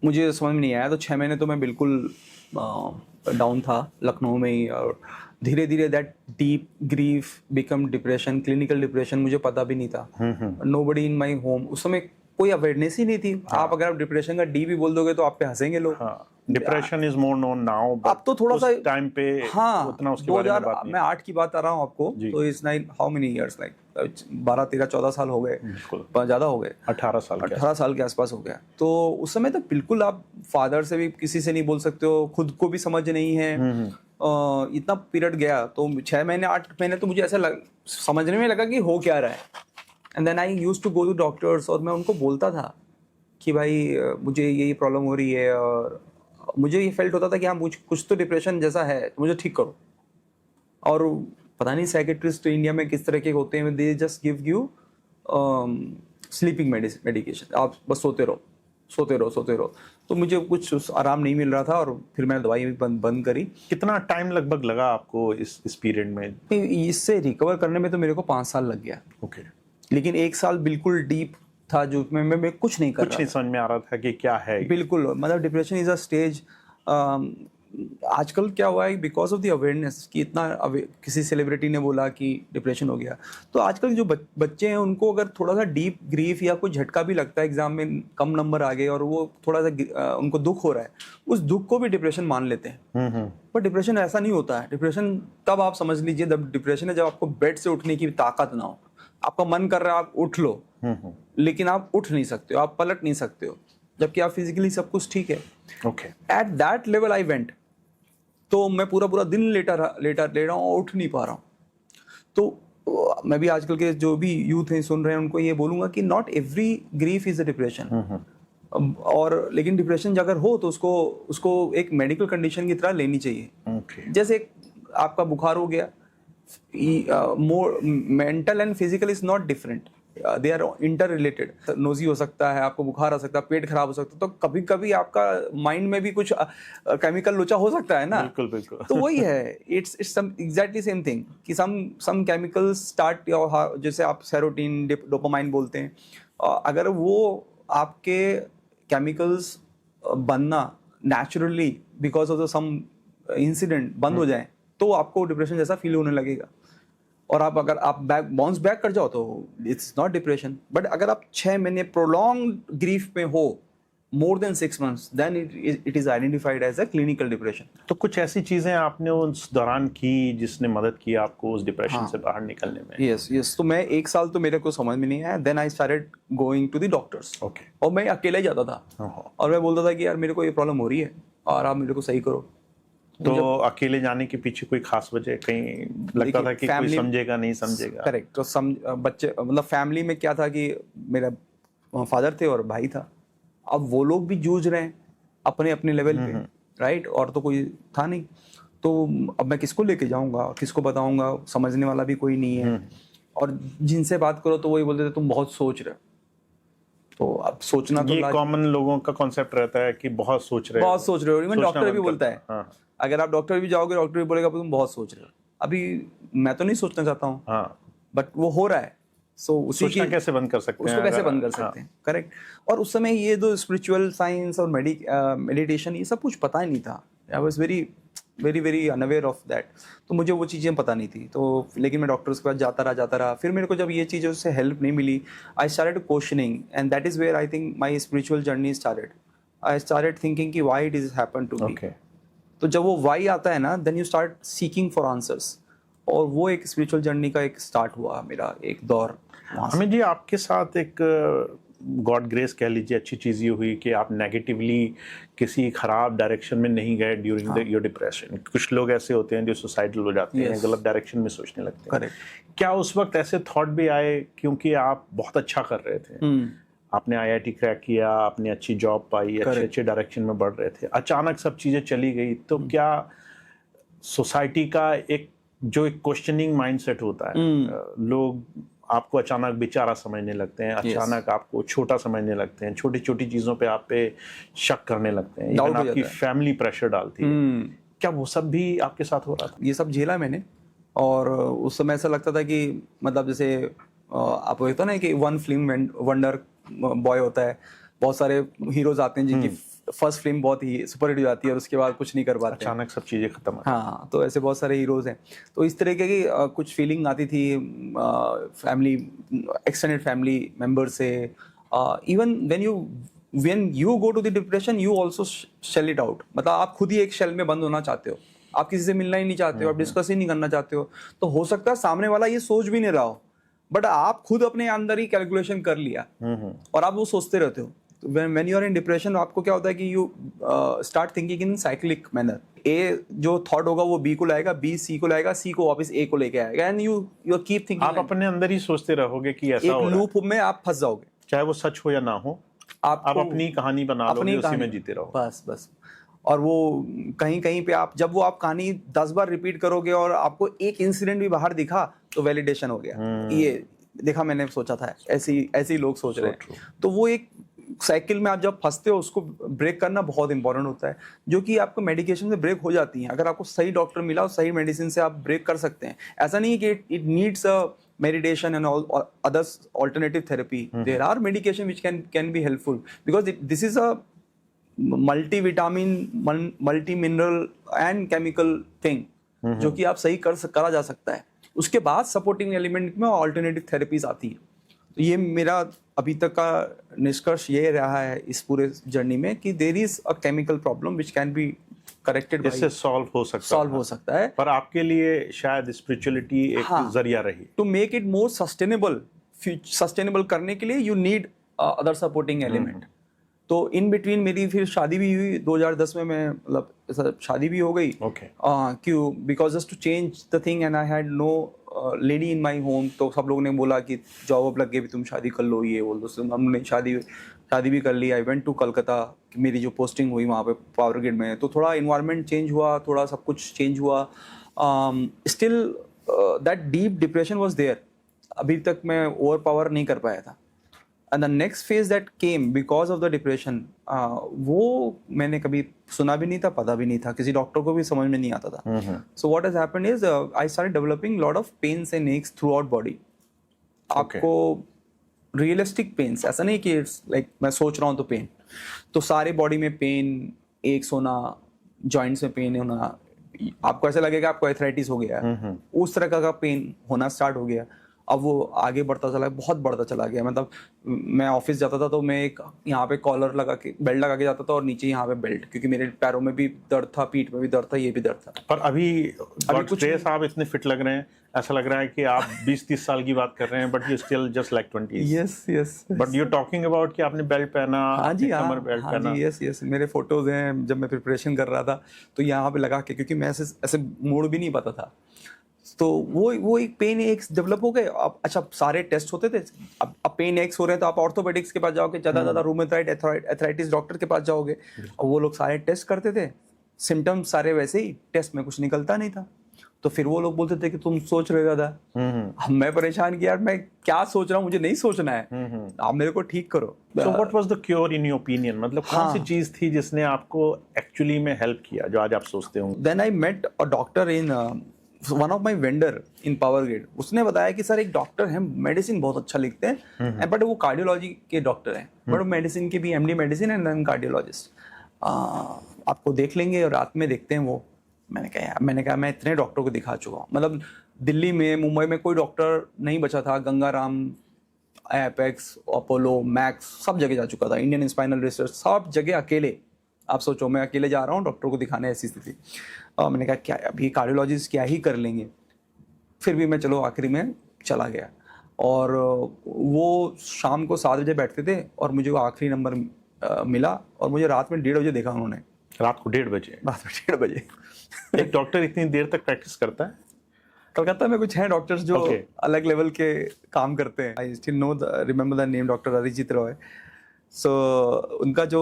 मुझे समझ में नहीं आया, तो 6 महीने तो मैं बिल्कुल डाउन था लखनऊ में ही, और धीरे धीरे that deep grief become depression, clinical depression, मुझे पता भी नहीं था। नोबडी इन माय होम, उस समय कोई अवेयरनेस ही नहीं थी। आप अगर आप डिप्रेशन का डी भी बोल दोगे तो आप पे हंसेंगे लोग। Depression is more known now, अब तो थोड़ा सा टाइम पे उतना उसके बारे में बात नहीं। मैं 8 की बात आ रहा हूँ आपको, तो it's nine how many years, like 12 13 14 साल हो गए, ज्यादा हो गए, 18 साल के आसपास हो गया। तो उस समय तो बिल्कुल आप फादर से भी किसी से नहीं बोल सकते हो, खुद को भी समझ नहीं है। इतना पीरियड गया, तो 6 महीने 8 महीने तो मुझे ऐसा समझने में लगा कि हो क्या रहा है। And then I used to go to doctors, और मैं उनको बोलता था कि भाई मुझे ये प्रॉब्लम हो रही है, और मुझे ये फेल्ट होता था कि हाँ कुछ तो डिप्रेशन जैसा है, तो मुझे ठीक करो। और पता नहीं साइकेट्रिस्ट इंडिया में किस तरह के होते हैं, they just give you sleeping medication, आप बस सोते रहो। तो मुझे कुछ आराम नहीं मिल रहा था, और फिर मैंने दवाई भी बंद करी। कितना टाइम लगभग लगा आपको इस पीरियड में? इससे रिकवर करने में तो मेरे को 5 साल लग गया। ओके। लेकिन 1 साल बिल्कुल डीप था, जो मैं कुछ नहीं कर रहा, कुछ नहीं समझ में आ रहा था कि क्या है। बिल्कुल, मतलब डिप्रेशन इज अ स्टेज। आजकल क्या हुआ है, बिकॉज ऑफ द अवेयरनेस कि इतना किसी सेलिब्रिटी ने बोला कि डिप्रेशन हो गया, तो आजकल जो बच्चे हैं उनको अगर थोड़ा सा डीप ग्रीफ या कोई झटका भी लगता है, एग्जाम में कम नंबर आ गए और वो थोड़ा सा उनको दुख हो रहा है, उस दुख को भी डिप्रेशन मान लेते हैं। पर डिप्रेशन ऐसा नहीं होता है। डिप्रेशन तब आप समझ लीजिए, जब डिप्रेशन है जब आपको बेड से उठने की ताकत ना हो, आपका मन कर रहा है आप उठ लो, लेकिन आप उठ नहीं सकते हो, आप पलट नहीं सकते हो, जबकि आप फिजिकली सब कुछ ठीक है। Okay. At that level I went. तो मैं पूरा दिन लेटा रहा हूँ और उठ नहीं पा रहा हूँ। तो मैं भी आजकल के जो भी यूथ हैं सुन रहे हैं, उनको ये बोलूंगा कि not every grief is a depression. और लेकिन डिप्रेशन अगर हो तो उसको एक मेडिकल कंडीशन की तरह लेनी चाहिए। जैसे आपका बुखार हो गया, more mental and physical is not different. They are interrelated. नोजी हो सकता है, आपको बुखार आ सकता है, पेट खराब हो सकता है, तो कभी कभी आपका माइंड में भी कुछ केमिकल लोचा हो सकता है ना। बिल्कुल बिल्कुल। तो वही है, it's some exactly same thing कि सम केमिकल्स स्टार्ट, जैसे आप सेरोटीन डोपामाइन बोलते हैं, अगर वो आपके केमिकल्स बनना naturally because of some incident बंद हो जाए तो आपको डिप्रेशन जैसा फील होने लगेगा। और आप अगर आप बाउंस बैक कर जाओ तो इट्स नॉट डिप्रेशन। बट अगर आप 6 महीने प्रोलॉन्ग्ड ग्रीफ में हो, more than 6 months, then it is identified as a clinical depression. तो कुछ ऐसी चीजें आपने उस दौरान की जिसने मदद की आपको उस डिप्रेशन से बाहर निकलने में? यस। तो मैं 1 साल तो मेरे को समझ में नहीं आया, then I started going to the doctors. Okay. और मैं अकेले ही जाता था और मैं बोलता था कि यार मेरे को ये प्रॉब्लम हो रही है और आप मेरे को सही करो। तो अकेले जाने के पीछे कोई खास वजह, कहीं लगता था कि कोई समझेगा नहीं समझेगा? करेक्ट। तो बच्चे मतलब फैमिली में क्या था कि मेरा फादर थे और भाई था, अब वो लोग भी जूझ रहे हैं अपने अपने लेवल पे, राइट, और तो कोई था नहीं। तो अब मैं किसको लेके जाऊंगा, किसको बताऊंगा, समझने वाला भी कोई नहीं है। और जिनसे बात करो तो वही बोलते थे तुम बहुत सोच रहे हो। तो अब सोचना तो ये कॉमन लोगों का कॉन्सेप्ट रहता है कि बहुत सोच रहे हो। इवन डॉक्टर भी बोलता है, अगर आप डॉक्टर भी जाओगे डॉक्टर भी बोलेगा तुम बहुत सोच रहे हो। अभी मैं तो नहीं सोचना चाहता हूँ, बट वो हो रहा है। सो उसी सोचना कैसे बंद कर सकते हैं? उसको कैसे बंद कर सकते हैं, करेक्ट। और उस समय ये जो स्पिरिचुअल साइंस और मेडिटेशन ये सब कुछ पता ही नहीं था। I was very very very unaware of that. तो मुझे वो चीज़ें पता नहीं थी। तो लेकिन मैं डॉक्टर्स के पास जाता रहा। फिर मेरे को जब ये चीज़ों से हेल्प नहीं मिली, I started questioning, and that is where I think my spiritual journey started. I started thinking कि why it is happen to me. तो जब वो वाई आता है ना, then you start seeking for answers. और वो एक स्पिरिचुअल जर्नी का एक स्टार्ट हुआ मेरा एक दौर। अमित जी, आपके साथ एक गॉड ग्रेस कह लीजिए, अच्छी चीज़ ये हुई कि आप नेगेटिवली किसी खराब डायरेक्शन में नहीं गए ड्यूरिंग योर डिप्रेशन। कुछ लोग ऐसे होते हैं जो सुसाइडल हो जाते हैं, गलत डायरेक्शन में सोचने लगते हैं। करेक्ट। क्या उस वक्त ऐसे थॉट भी आए, क्योंकि आप बहुत अच्छा कर रहे थे, आपने IIT क्रैक किया, आपने अच्छी जॉब पाई, अच्छे डायरेक्शन में बढ़ रहे थे, अचानक सब चीज़ें चली गई, तो क्या सोसाइटी का एक क्वेश्चनिंग माइंडसेट होता है, लोग आपको अचानक बेचारा समझने लगते हैं, अचानक आपको छोटा समझने लगते हैं, छोटी छोटी चीज़ों पे आप पे शक करने लगते हैं, इवन आपकी फैमिली प्रेशर डालती है, क्या वो सब भी आपके साथ हो रहा था? ये सब झेला मैंने। और उस समय ऐसा लगता था कि मतलब जैसे आप कहते हो ना कि वन फिल्म वंडर बॉय होता है, बहुत सारे हीरोज आते हैं जिनकी फर्स्ट फिल्म बहुत ही सुपर हिट हो जाती है और उसके बाद कुछ नहीं कर पाते, अचानक सब चीज़ें खत्म हो। हाँ, तो ऐसे बहुत सारे हीरोज हैं। तो इस तरीके की कुछ फीलिंग आती थी फैमिली, एक्सटेंडेड फैमिली मेंबर से। Even when you go to the depression you also shell it out. मतलब आप खुद ही एक शेल में बंद होना चाहते हो, आप किसी से मिलना ही नहीं चाहते हो, आप डिस्कस ही नहीं करना चाहते हो। तो हो सकता है सामने वाला ये सोच भी नहीं रहा हो, बट आप खुद अपने अंदर ही कैलकुलेशन कर लिया और आप वो सोचते रहते हो। when you are in depression आपको क्या होता है कि you start thinking in cyclic manner। A जो thought होगा वो B को लाएगा, B C को लाएगा, C को वापस A को लेके आएगा, and you keep thinking। आप अपने अंदर ही सोचते रहोगे कि ऐसा हो रहा है। एक लूप में आप फंस जाओगे, चाहे वो सच हो या ना हो, आप अपनी कहानी बना लोगे, उसी में जीते रहो। बस। और वो कहीं कहीं पे आप जब वो आप कहानी 10 बार रिपीट करोगे और आपको एक इंसिडेंट भी बाहर दिखा तो वैलिडेशन हो गया, ये देखा मैंने सोचा था, ऐसे ही लोग सोच रहे हैं। तो वो एक साइकिल में आप जब फंसते हो उसको ब्रेक करना बहुत इंपॉर्टेंट होता है, जो कि आपको मेडिकेशन से ब्रेक हो जाती है। अगर आपको सही डॉक्टर मिला और सही मेडिसिन से आप ब्रेक कर सकते हैं। ऐसा नहीं है कि it needs a meditation and all others alternative therapy। There are medication which can be helpful because this is a multivitamin, multi-mineral and chemical thing जो कि आप सही करा जा सकता है। उसके बाद सपोर्टिंग एलिमेंट में ऑल्टरनेटिव थेरेपीज आती है। तो ये मेरा अभी तक का निष्कर्ष ये रहा है इस पूरे जर्नी में कि there is a chemical problem which can be corrected, इससे सॉल्व हो सकता है। पर आपके लिए शायद स्पिरिचुअलिटी एक जरिया रही to make it more sustainable करने के लिए you need other supporting element. तो इन बिटवीन मेरी फिर शादी भी हुई 2010 में, मैं मतलब शादी भी हो गई। क्यों? Because just to change the thing and I had no lady in my home. तो सब लोग ने बोला कि जॉब लग गई, तुम शादी कर लो, ये बोल दो। हमने शादी भी कर ली। आई वेंट टू कलकत्ता, मेरी जो पोस्टिंग हुई वहाँ पे पावर ग्रिड में, तो थोड़ा इन्वायरमेंट चेंज हुआ, थोड़ा सब कुछ चेंज हुआ। Still that deep depression was there अभी तक मैं ओवर पावर नहीं कर पाया था। And the next phase that came because of the depression, वो मैंने कभी सुना भी नहीं था, पता भी नहीं था, किसी डॉक्टर को भी समझ में नहीं आता था। So what has happened is I started developing lot of pains and aches throughout body. आपको रियलिस्टिक पेन्स, ऐसा नहीं कि इट्स लाइक मैं सोच रहा हूँ तो पेन, तो सारे बॉडी में पेन, एक्स होना, जॉइंट्स में पेन होना, आपको ऐसा लगेगा आपको एथराइटिस हो गया है, उस तरह का पेन होना स्टार्ट हो गया। अब वो आगे बढ़ता चला, बहुत बढ़ता चला गया। मतलब मैं ऑफिस जाता था तो मैं एक यहाँ पे कॉलर लगा के, बेल्ट लगा के जाता था और नीचे यहाँ पे बेल्ट, क्योंकि मेरे पैरों में भी दर्द था, पीठ में भी दर्द था, ये भी दर्द था। पर अभी कुछ आप इतने फिट लग रहे हैं, ऐसा लग रहा है कि आप 20-30 साल की बात कर रहे हैं, but you still just like 20। Yes but you talking about कि आपने बेल्ट पहना, हाँ जी, कमर बेल्ट पहना। यस मेरे फोटोज हैं जब मैं प्रिपरेशन कर रहा था तो यहाँ पे लगा के, क्योंकि मैं ऐसे मोड़ भी नहीं पाता था। तो वो एक पेन एक्स डेवलप हो गए। अब अच्छा, सारे टेस्ट होते थे, अब पेन एक्स हो रहे हैं तो आप ऑर्थोपेडिक्स के पास जाओगे, ज़्यादा रूमेटॉइड एथराइटिस डॉक्टर के पास जाओगे, और वो लोग सारे टेस्ट करते थे, सिम्टम्स सारे वैसे ही, टेस्ट में कुछ निकलता नहीं था। तो फिर वो लोग बोलते थे कि तुम सोच रहे ज़्यादा। अब मैं परेशान कि यार मैं क्या सोच रहा हूँ, मुझे नहीं सोचना है, आप मेरे को ठीक करो। So what was the cure in your opinion? मतलब कौन सी चीज थी जिसने आपको एक्चुअली में हेल्प किया, जो आज आप सोचते होंगे? Then I met a doctor in one of my vendor in Power Grid. उसने बताया कि सर एक डॉक्टर है, मेडिसिन बहुत अच्छा लिखते हैं, बट वो कार्डियोलॉजी के डॉक्टर हैं, बट वो मेडिसिन के भी MD medicine and then cardiologist, आपको देख लेंगे और रात में देखते हैं वो। मैंने कहा मैं इतने डॉक्टर को दिखा चुका हूँ, मतलब दिल्ली में, मुंबई में कोई डॉक्टर नहीं बचा था, गंगाराम, एपेक्स, अपोलो, मैक्स, सब जगह जा चुका था, इंडियन स्पाइनल रिसर्च, सब जगह अकेले। आप सोचो मैं अकेले जा रहा हूँ डॉक्टर को दिखाने, ऐसी स्थिति। मैंने कहा क्या अभी कार्डियोलॉजिस्ट क्या ही कर लेंगे, फिर भी मैं चलो आखिरी में चला गया। और वो शाम को 7 बजे बैठते थे और मुझे वो आखिरी नंबर मिला, और मुझे रात में 1:30 बजे देखा उन्होंने। रात को 1:30 बजे? रात में 1:30 बजे। एक डॉक्टर इतनी देर तक प्रैक्टिस करता है? कलकत्ता में कुछ हैं डॉक्टर्स जो अलग लेवल के काम करते हैं। I still know remember the name, doctor Arijit Roy. So उनका जो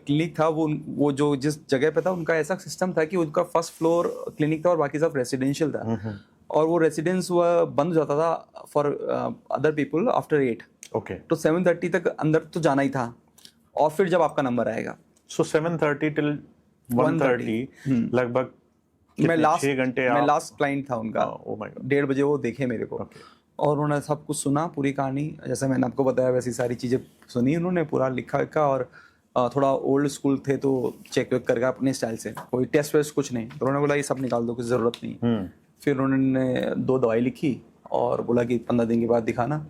क्लिनिक था वो जो जिस जगह पे था, उनका ऐसा सिस्टम था कि उनका फर्स्ट फ्लोर क्लिनिक था और बाकी सब रेसिडेंशियल था, और वो रेसिडेंस वह बंद हो जाता था for other people after 8। Okay, तो 7:30 तक अंदर तो जाना ही था, और फिर जब आपका नंबर आएगा। सो 7:30 till 1:30 लगभग मैं 6 घंटे? मैं लास्ट क्लाइंट था उनका। Oh my God. 1:30 बजे वो देखे मेरे को, और उन्होंने सब कुछ सुना, पूरी कहानी जैसे मैंने आपको बताया वैसी सारी चीज़ें सुनी उन्होंने, पूरा लिखा, और थोड़ा ओल्ड स्कूल थे तो चेक वेक करके अपने स्टाइल से, कोई टेस्ट वेस्ट कुछ नहीं, तो उन्होंने बोला ये सब निकाल दो, कुछ ज़रूरत नहीं। फिर उन्होंने 2 दवाई लिखी और बोला कि 15 दिन के बाद दिखाना,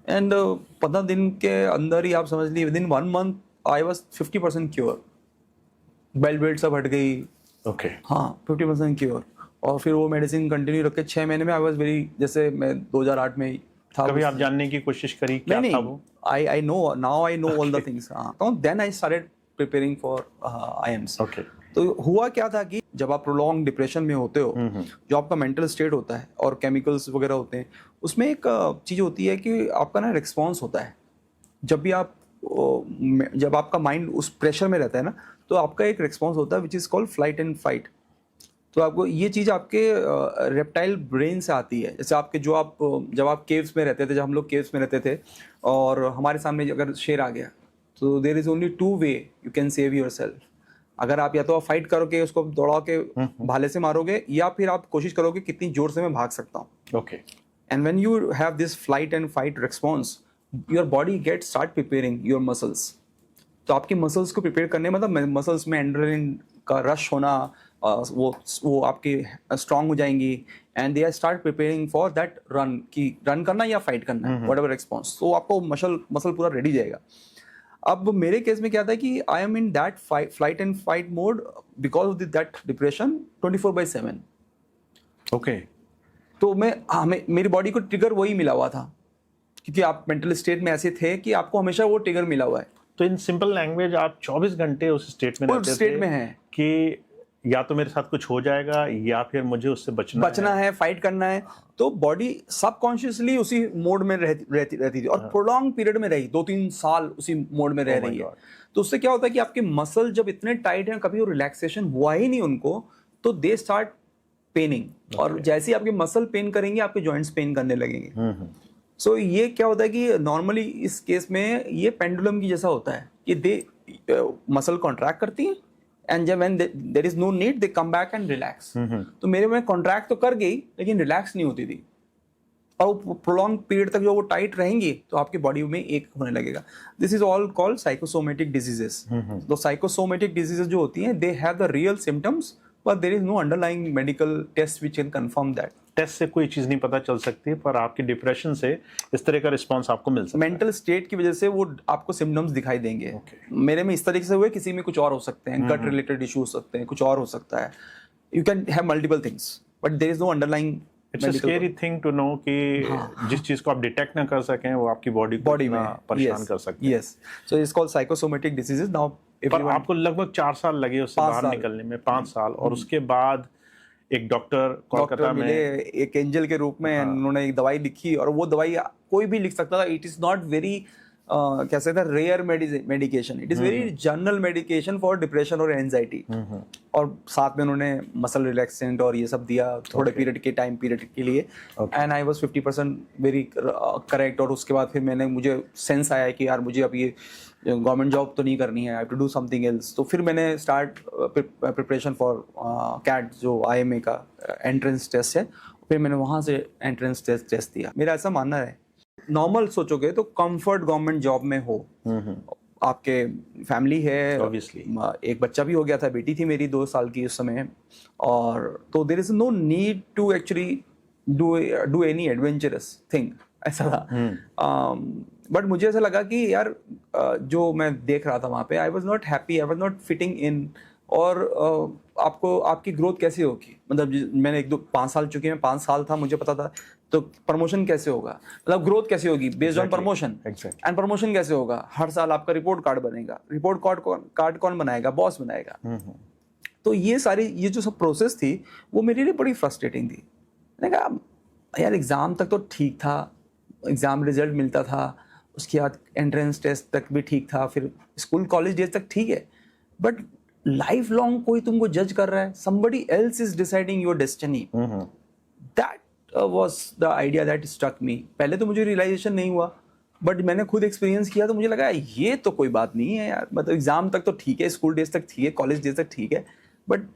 एंड 15 दिन के अंदर ही आप समझ लीजिए within 1 month I was 50% cure, belt सब हट गई। ओके, हाँ 50% क्योर। और फिर वो मेडिसिन कंटिन्यू रखे 6 महीने में। आई वाज वेरी, जैसे मैं 2008 में था। कभी आप जानने की कोशिश करी क्या था वो? I know now, I know all the things. तो then I started preparing for IIMs। Okay, तो हुआ क्या था कि जब आप प्रोलॉन्ग डिप्रेशन में होते हो, जो आपका मेंटल स्टेट होता है और केमिकल्स वगैरह होते हैं, उसमें एक चीज़ होती है कि आपका ना रिस्पॉन्स होता है। जब आपका माइंड उस प्रेशर में रहता है ना, तो आपका एक रिस्पॉन्स होता है which is called flight and fight. तो आपको ये चीज़ आपके रेप्टाइल ब्रेन से आती है। जैसे आपके जब आप केव्स में रहते थे, जब हम लोग केव्स में रहते थे और हमारे सामने अगर शेर आ गया, तो there is only 2 way you can save yourself. अगर आप या तो आप फाइट करोगे, उसको दौड़ा के भाले से मारोगे, या फिर आप कोशिश करोगे कितनी जोर से मैं भाग सकता हूँ। Okay, and when you have this flight and fight response, your body get start preparing your muscles. तो आपकी मसल्स को प्रिपेयर करने, मतलब मसल्स में एड्रेनलिन का रश होना, वो आपकी स्ट्रांग हो जाएंगी, and they are start preparing for that run, कि रन करना या फाइट करना है, व्हाटएवर रिस्पॉन्स। तो आपको मसल पूरा रेडी जाएगा। अब मेरे केस में क्या था कि I am in that flight and fight mode because of that depression 24/7। Okay, तो मेरी बॉडी को ट्रिगर वही मिला हुआ था, क्योंकि आप मेंटल स्टेट में ऐसे थे कि आपको हमेशा वो ट्रिगर मिला हुआ है। तो इन सिंपल लैंग्वेज आप 24 घंटे उस स्टेट में रहते स्टेट थे में हैं कि या तो मेरे साथ कुछ हो जाएगा या फिर मुझे उससे बचना है, फाइट करना है। तो बॉडी सबकॉन्शियसली उसी मोड में रहती थी, और प्रोलॉन्ग पीरियड में रही, 2-3 साल उसी मोड में रह रही है। तो उससे क्या होता है कि आपके मसल जब इतने टाइट हैं, कभी वो रिलैक्सेशन हुआ ही नहीं उनको, तो दे स्टार्ट पेनिंग। और जैसे ही आपके मसल पेन करेंगे, आपके जॉइंट्स पेन करने लगेंगे। सो ये क्या होता है कि नॉर्मली इस केस में ये पेंडुलम की जैसा होता है कि दे मसल कॉन्ट्रैक्ट करती हैं एंड जब when there is no need they come back and relax. तो मेरे में कॉन्ट्रैक्ट तो कर गई लेकिन रिलैक्स नहीं होती थी, और प्रोलॉन्ग पीरियड तक जो वो टाइट रहेंगी तो आपकी बॉडी में एक होने लगेगा। This is all called psychosomatic diseases. तो साइकोसोमेटिक डिजीजेस जो होती हैं they have the real symptoms but there is no underlying medical test which can confirm that. Test से कोई चीज नहीं पता चल सकती, पर आपकी डिप्रेशन से इस तरह का रिस्पांस आपको मिल सकता है। मेंटल स्टेट की वजह से वो आपको सिम्टम्स दिखाई देंगे। मेरे में इस तरीके से हुए, किसी में कुछ और हो सकते हैं, गट रिलेटेड इशू हो सकते हैं, कुछ और हो सकता है। You can have multiple things but there is no underlying. It's a scary thing to know कि जिस चीज को आप डिटेक्ट ना कर सकें वो आपकी बॉडी में परेशान कर सकती है। Yes, so it's called psychosomatic diseases. Now पर आपको लगभग 4 साल लगे उससे बाहर निकलने में, 5 साल, और उसके बाद एक डॉक्टर कोलकाता में एक एंजल के रूप में उन्होंने एक दवाई लिखी, और वो दवाई कोई भी लिख सकता था। इट इज नॉट वेरी क्या कहते हैं rare medication, it is very general medication for depression और एंजाइटी। और साथ में उन्होंने मसल रिलैक्सेंट और ये सब दिया थोड़े पीरियड के टाइम पीरियड के लिए, and I was 50% very correct. और उसके बाद फिर मुझे सेंस आया कि यार मुझे अब ये गवर्नमेंट जॉब तो नहीं करनी है, I have to do something else. तो फिर मैंने स्टार्ट प्रिपरेशन फॉर कैट जो IMA का एंट्रेंस टेस्ट है, फिर मैंने वहाँ से एंट्रेंस टेस्ट दिया। मेरा ऐसा मानना है, नॉर्मल सोचोगे तो कंफर्ट गवर्नमेंट जॉब में हो, आपके फैमिली है, ऑब्वियसली एक बच्चा भी हो गया था, बेटी थी मेरी 2 साल की उस समय, और तो there is no need to actually do any adventurous thing, ऐसा था। बट मुझे ऐसा लगा कि यार जो मैं देख रहा था वहाँ पे, I was not happy, I was not fitting in. और आपको आपकी ग्रोथ कैसे होगी, मतलब मैंने 5 साल चुके हैं, 5 साल था, मुझे पता था तो प्रमोशन कैसे होगा, मतलब ग्रोथ कैसे होगी based on promotion, and promotion कैसे होगा, हर साल आपका रिपोर्ट कार्ड बनेगा, रिपोर्ट कार्ड कौन बनाएगा, बॉस बनाएगा। तो ये जो सब प्रोसेस थी वो मेरे लिए बड़ी फ्रस्ट्रेटिंग थी। मैंने कहा यार एग्जाम तक तो ठीक था, एग्जाम रिजल्ट मिलता था, उसके बाद एंट्रेंस टेस्ट तक भी ठीक था, फिर स्कूल कॉलेज डेज तक ठीक है, बट लाइफ लॉन्ग कोई तुमको जज कर रहा है, somebody else is deciding your destiny. That was the idea that struck me. पहले तो मुझे रियलाइजेशन नहीं हुआ, बट मैंने खुद एक्सपीरियंस किया तो मुझे लगा ये तो कोई बात नहीं है यार, मतलब एग्जाम तक तो ठीक है, स्कूल डेज तक ठीक है, कॉलेज डेज तक ठीक है, but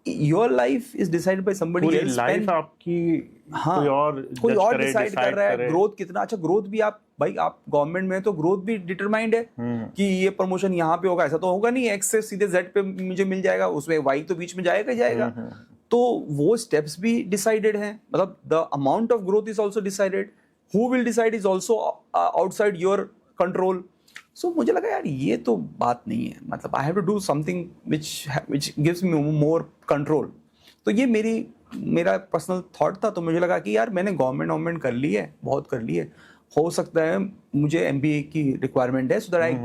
your life is decided by somebody else. Life आपकी कोई और डिसाइड कर रहा है। ग्रोथ कितना, अच्छा ग्रोथ भी आप गवर्नमेंट में तो ग्रोथ भी डिटरमाइंड है कि ये प्रमोशन यहाँ पे होगा, ऐसा तो होगा नहीं एक्स से सीधे जेड पे मुझे मिल जाएगा, उसमें वाई तो बीच में जाएगा ही जाएगा। तो वो स्टेप्स भी डिसाइडेड हैं, मतलब the amount of growth is also decided, who will decide is also outside your control. So मुझे लगा यार ये तो बात नहीं है, मतलब I have to do something which gives me more control. तो ये मेरा पर्सनल थॉट था। तो मुझे लगा कि यार मैंने गवर्नमेंट कर ली है, बहुत कर ली है, हो सकता है मुझे MBA की रिक्वायरमेंट है, so that I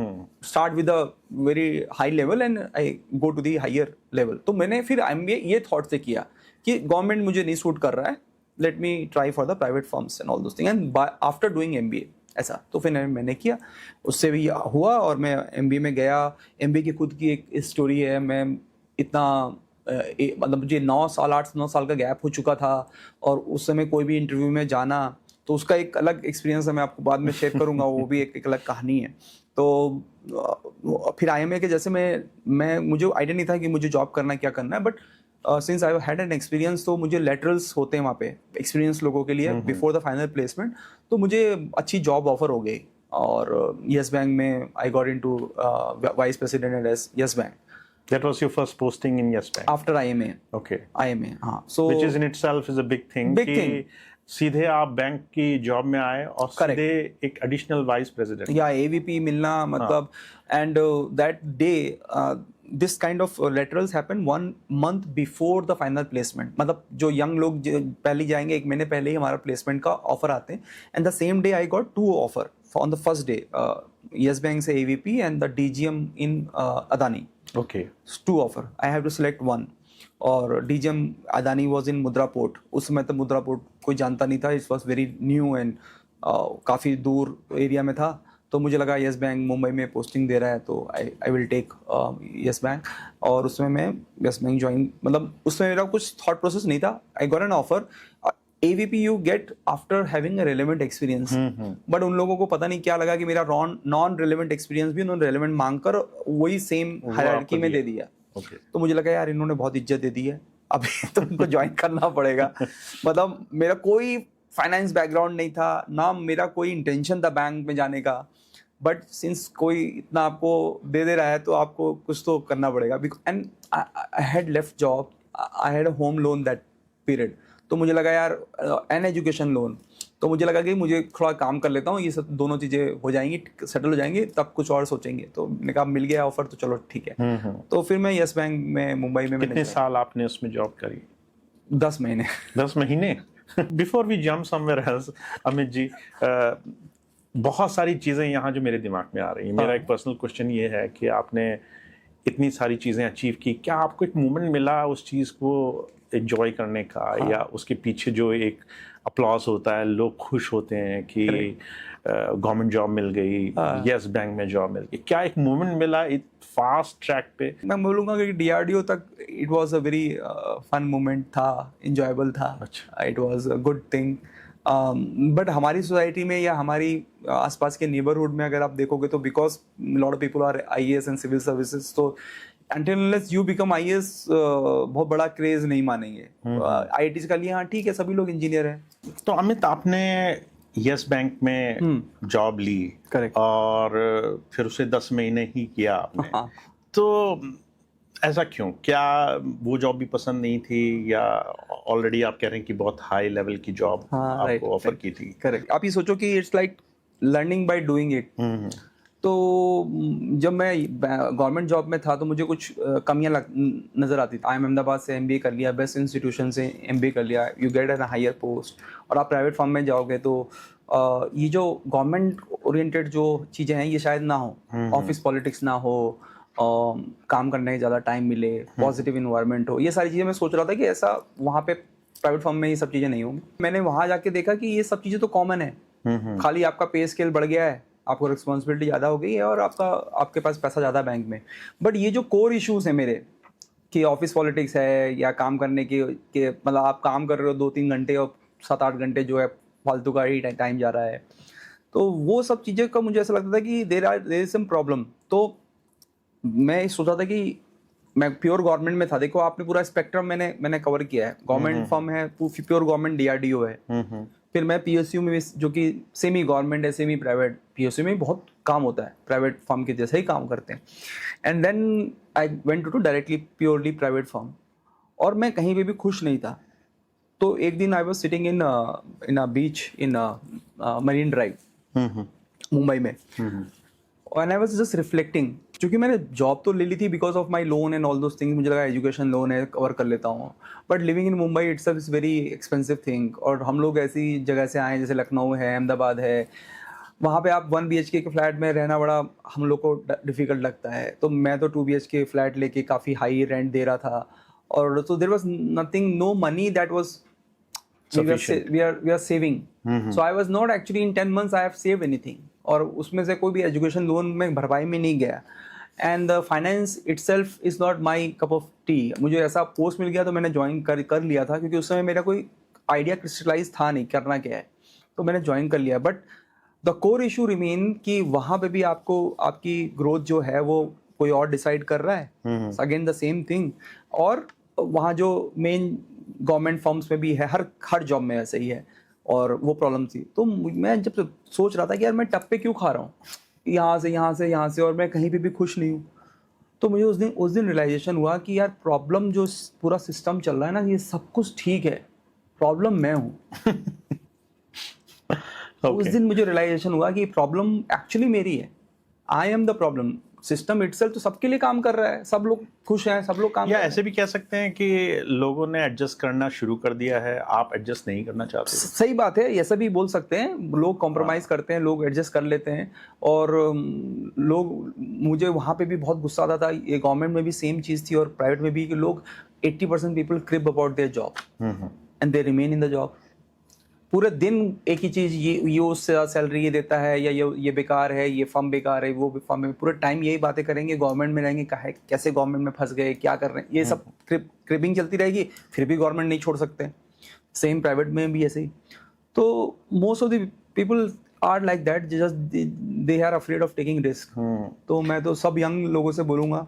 start with a very high level and I go to the higher level. तो मैंने फिर MBA ये थॉट से किया कि गवर्नमेंट मुझे नहीं सूट कर रहा है, let me try for the private firms and all those thing, and after doing MBA ऐसा। तो फिर मैंने किया, उससे भी हुआ और मैं MBA में गया। MBA की खुद की एक स्टोरी है। मैं इतना मतलब मुझे 9 साल का गैप हो चुका था, और उस समय कोई भी इंटरव्यू में जाना तो उसका एक अलग एक्सपीरियंस है, मैं आपको बाद में शेयर करूंगा, वो भी एक अलग कहानी है। तो फिर IMA के जैसे मैं मुझे आइडिया नहीं था कि मुझे जॉब करना क्या करना है, but since I had an experience, तो मुझे लेटरल्स होते हैं वहाँ पे एक्सपीरियंस लोगों के लिए बिफोर द फाइनल प्लेसमेंट, तो मुझे अच्छी जॉब ऑफर हो गई। और येस बैंक में I got into vice president at Yes Bank. That was your first posting in Yes Bank. After IMA. Okay. IMA, हाँ. So which is in itself is a big thing. Big thing. सीधे आप bank की job में आए और सीधे एक additional vice president या AVP मिलना, मतलब and that day this kind of laterals happen 1 month before the final placement. मतलब जो यंग लोग पहले जाएंगे, 1 महीने पहले ही हमारा प्लेसमेंट का ऑफर आते हैं, and the same day I got 2 offer on the first day, yes bank से AVP and the DGM in Adani. Okay. 2 offer. I have to select 1. और DGM अदानी was in मुद्रा पोर्ट। उस समय तो मुद्रा पोर्ट कोई जानता नहीं था, it was very new and काफ़ी दूर एरिया में था। तो मुझे लगा येस बैंक मुंबई में पोस्टिंग दे रहा है, तो I will take Yes Bank. और उसमें मैं येस बैंक ज्वाइन, मतलब उसमें मेरा कुछ थॉट प्रोसेस नहीं था। I got an offer. AVP you get after having a relevant experience, but उन लोगों को पता नहीं क्या लगा कि मेरा नॉन रेलेवेंट एक्सपीरियंस भी उन्होंने रेलेवेंट मांगकर वही सेम हायरार्की में दे दिया। तो मुझे लगा यार इन्होंने बहुत इज्जत दे दी है, अभी तो उनको ज्वाइन करना पड़ेगा। मतलब मेरा कोई फाइनेंस बैकग्राउंड नहीं था, ना मेरा कोई इंटेंशन था बैंक में जाने का, बट सिंस कोई इतना आपको दे रहा है तो आपको कुछ तो करना पड़ेगा। And I had left job, I had home loan that period, तो मुझे लगा यार एन एजुकेशन लोन, तो मुझे लगा कि मुझे थोड़ा काम कर लेता हूँ, ये सब दोनों चीज़ें हो जाएंगी, सेटल हो जाएंगी, तब कुछ और सोचेंगे। तो मैंने कहा मिल गया ऑफर तो चलो ठीक है। तो फिर मैं यस बैंक में मुंबई में। कितने साल आपने उसमें जॉब करी? 10 महीने। 10 महीने। Before we jump somewhere else, Amit ji, बहुत सारी चीज़ें यहाँ जो मेरे दिमाग में आ रही हैं। मेरा एक पर्सनल क्वेश्चन ये है कि आपने इतनी सारी चीज़ें अचीव की, क्या आपको एक मोमेंट मिला उस चीज़ को एंजॉय करने का, या उसके पीछे जो एक अपलॉज होता है, लोग खुश होते हैं कि गवर्नमेंट जॉब मिल गई, यस बैंक में जॉब मिल गई, क्या एक मोमेंट मिला फास्ट ट्रैक पे? मैं बोलूँगा कि DRDO तक it was a very fun moment था, इंजॉयबल था। अच्छा। It was a good thing. But हमारी सोसाइटी में या हमारी आसपास के नेबरहुड में अगर आप देखोगे तो because lot of people are IAS and civil services, तो until unless you become IAS बहुत बड़ा क्रेज नहीं मानेंगे। IITs का लिए हाँ ठीक है, सभी लोग इंजीनियर हैं। तो अमित, आपने यस बैंक में जॉब ली, करेक्ट, और फिर उसे 10 महीने ही किया आपने। हाँ। तो ऐसा क्यों? क्या वो जॉब भी पसंद नहीं थी, या ऑलरेडी आप कह रहे हैं कि बहुत हाई लेवल की जॉब आपको ऑफर की थी? करेक्ट। आप ये सोचो कि it's like learning by doing it. तो जब मैं गवर्नमेंट जॉब में था तो मुझे कुछ कमियां नज़र आती थी। IIM अहमदाबाद से MBA कर लिया, बेस्ट इंस्टीट्यूशन से MBA कर लिया, you get an higher post, और आप प्राइवेट फर्म में जाओगे तो ये जो गवर्नमेंट ओरिएंटेड जो चीज़ें हैं ये शायद ना हो, ऑफिस पॉलिटिक्स ना हो, काम करने का ज़्यादा टाइम मिले, पॉजिटिव इन्वायरमेंट हो, ये सारी चीज़ें मैं सोच रहा था कि ऐसा वहाँ पे प्राइवेट फर्म में ये सब चीज़ें नहीं होंगी। मैंने वहाँ जाके देखा कि ये सब चीज़ें तो कॉमन है, खाली आपका पे स्केल बढ़ गया है, आपको रिस्पॉन्सिबिलिटी ज़्यादा हो गई है, और आपके पास पैसा ज़्यादा बैंक में। बट ये जो कोर इश्यूज़ हैं मेरे, कि ऑफिस पॉलिटिक्स है या काम करने के मतलब आप काम कर रहे हो 2-3 घंटे और 7-8 घंटे जो है फालतू का ही टाइम जा रहा है, तो वो सब चीज़ें का मुझे ऐसा लगता था कि देयर इज सम प्रॉब्लम। तो मैं सोचा था कि मैं प्योर गवर्नमेंट में था। देखो आपने पूरा स्पेक्ट्रम मैंने कवर किया है। गवर्नमेंट फर्म है, प्योर गवर्नमेंट DRDO है। फिर मैं PSU में जो कि सेमी गवर्नमेंट है, सेमी प्राइवेट, PSU में बहुत काम होता है, प्राइवेट फर्म के जैसे ही काम करते हैं। And then I went to directly purely private firm, और मैं कहीं पे भी खुश नहीं था। तो एक दिन I was sitting in a beach in marine drive Mumbai में, and I was just reflecting, क्योंकि मैंने जॉब तो ले ली थी because of my loan and all those things, मुझे लगा एजुकेशन लोन है कवर कर लेता हूँ, but living in Mumbai itself is very expensive thing. और हम लोग ऐसी जगह से आए जैसे लखनऊ है, अहमदाबाद है, वहाँ पे आप 1 BHK के फ्लैट में रहना बड़ा हम लोग को डिफिकल्ट लगता है। तो मैं तो 2 BHK फ्लैट लेके काफ़ी हाई रेंट दे रहा था, और so there was nothing, no money that was we are saving. So I was not actually in 10 months I have saved anything, और उसमें से कोई भी एजुकेशन लोन में भरपाई में नहीं गया। And the finance itself is not my cup of T. मुझे ऐसा पोस्ट मिल गया तो मैंने ज्वाइन कर लिया था, क्योंकि उस समय मेरा कोई आइडिया क्रिस्टलाइज था नहीं करना क्या है, तो मैंने ज्वाइन कर लिया। But the core issue remain कि वहाँ पे भी आपको आपकी ग्रोथ जो है वो कोई और डिसाइड कर रहा है, अगेन द सेम थिंग। और वहाँ जो मेन गवर्नमेंट फर्म्स में भी है, हर जॉब में ऐसे ही है, और वो प्रॉब्लम थी। तो मैं जब सोच रहा था कि यार मैं टप्पे क्यों खा रहा हूँ यहाँ से, और मैं कहीं पे भी खुश नहीं हूँ, तो मुझे उस दिन रियलाइजेशन हुआ कि यार प्रॉब्लम जो पूरा सिस्टम चल रहा है ना, ये सब कुछ ठीक है, प्रॉब्लम मैं हूँ। उस दिन मुझे रियलाइजेशन हुआ कि प्रॉब्लम एक्चुअली मेरी है, I am the problem. System itself तो सबके लिए काम कर रहा है, सब लोग खुश हैं, सब लोग काम या ऐसे भी कह सकते हैं कि लोगों ने एडजस्ट करना शुरू कर दिया है, आप एडजस्ट नहीं करना चाहते। सही बात है, ऐसा भी बोल सकते हैं, लोग कॉम्प्रोमाइज़ करते हैं, लोग एडजस्ट कर लेते हैं। और लोग, मुझे वहाँ पे भी बहुत गुस्सा आता था, ये गवर्नमेंट में भी सेम चीज़ थी और प्राइवेट में भी, कि लोग 80% people क्रिप about their job and they remain in the job. पूरे दिन एक ही चीज़, ये उससे सैलरी ये देता है, या ये बेकार है, ये फर्म बेकार है, वो फर्म में, पूरे टाइम यही बातें करेंगे, गवर्नमेंट में रहेंगे, कैसे गवर्नमेंट में फंस गए, क्या कर रहे हैं, ये सब क्रिपिंग चलती रहेगी। फिर भी गवर्नमेंट नहीं छोड़ सकते, सेम प्राइवेट में भी ऐसे ही। तो most of the people are like that, just they are afraid of taking risk. तो मैं तो सब यंग लोगों से बोलूँगा,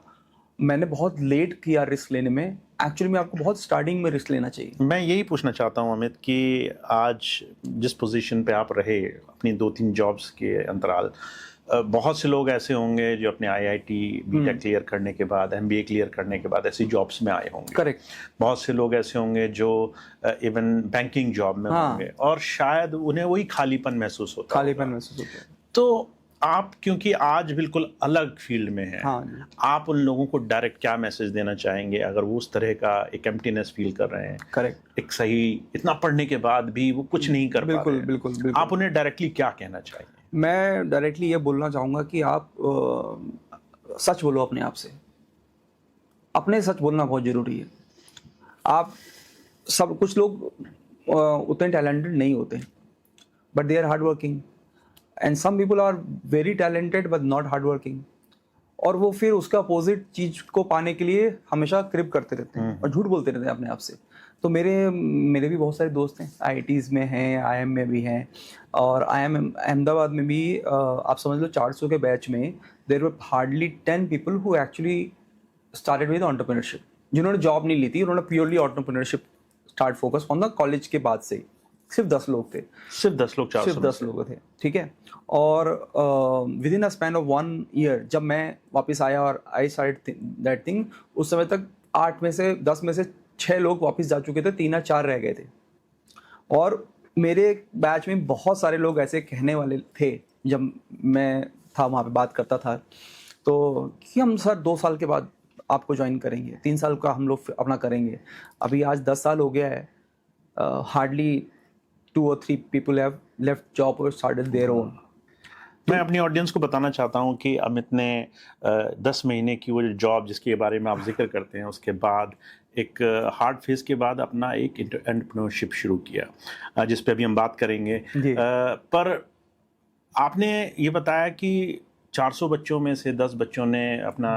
मैंने बहुत लेट किया रिस्क लेने में, एक्चुअली में आपको बहुत स्टार्टिंग में रिस्क लेना चाहिए। मैं यही पूछना चाहता हूं अमित कि आज जिस पोजीशन पे आप रहे अपनी 2-3 जॉब्स के अंतराल, बहुत से लोग ऐसे होंगे जो अपने आईआईटी बीटेक क्लियर करने के बाद, एमबीए क्लियर करने के बाद ऐसी जॉब्स में आए होंगे। करेक्ट। बहुत से लोग ऐसे होंगे जो इवन बैंकिंग जॉब में होंगे और शायद उन्हें वही खालीपन महसूस होता है। तो आप क्योंकि आज बिल्कुल अलग फील्ड में हैं, हाँ, आप उन लोगों को डायरेक्ट क्या मैसेज देना चाहेंगे अगर वो उस तरह का एक एम्प्टीनेस फील कर रहे हैं? करेक्ट। एक सही इतना पढ़ने के बाद भी वो कुछ नहीं कर पा रहे हैं। बिल्कुल। आप उन्हें डायरेक्टली क्या कहना चाहेंगे? मैं डायरेक्टली ये बोलना चाहूँगा कि आप सच बोलो अपने आप से। अपने सच बोलना बहुत ज़रूरी है। आप सब, कुछ लोग उतने टैलेंटेड नहीं होते, but they are hard working, and some people are very talented but not hard working, और वो फिर उसका अपोजिट चीज़ को पाने के लिए हमेशा क्रिप करते रहते हैं और झूठ बोलते रहते हैं अपने आप से। तो मेरे भी बहुत सारे दोस्त हैं, आईआईटीज़ में हैं, आईएम में भी हैं, और आईएम अहमदाबाद में भी आप समझ लो 400 के बैच में there were hardly 10 people who actually started with entrepreneurship, जिन्होंने जॉब नहीं ली थी, उन्होंने purely entrepreneurship start focus on the college के बाद से ही। सिर्फ 10 लोग थे, सिर्फ 10 लोग, 400 सिर्फ 10 लोग थे, ठीक है। और with in a span of 1 year जब मैं वापस आया और आई स्टार्टेड दैट थिंग, उस समय तक 8 में से 10 में से 6 लोग वापस जा चुके थे, 3 या 4 रह गए थे। और मेरे बैच में बहुत सारे लोग ऐसे कहने वाले थे जब मैं था वहाँ पे बात करता था, तो कि हम सर 2 साल के बाद आपको ज्वाइन करेंगे, 3 साल का हम लोग अपना करेंगे। अभी आज 10 साल हो गया है, hardly 2 or 3 people have left job or started their own। मैं अपनी ऑडियंस को बताना चाहता हूं कि अमित ने 10 महीने की वो जो जॉब जिसके बारे में आप जिक्र करते हैं, उसके बाद एक हार्ड फेज के बाद अपना एक एंटरप्रेन्योरशिप शुरू किया, जिस पे अभी हम बात करेंगे। पर आपने ये बताया कि 400 बच्चों में से 10 बच्चों ने अपना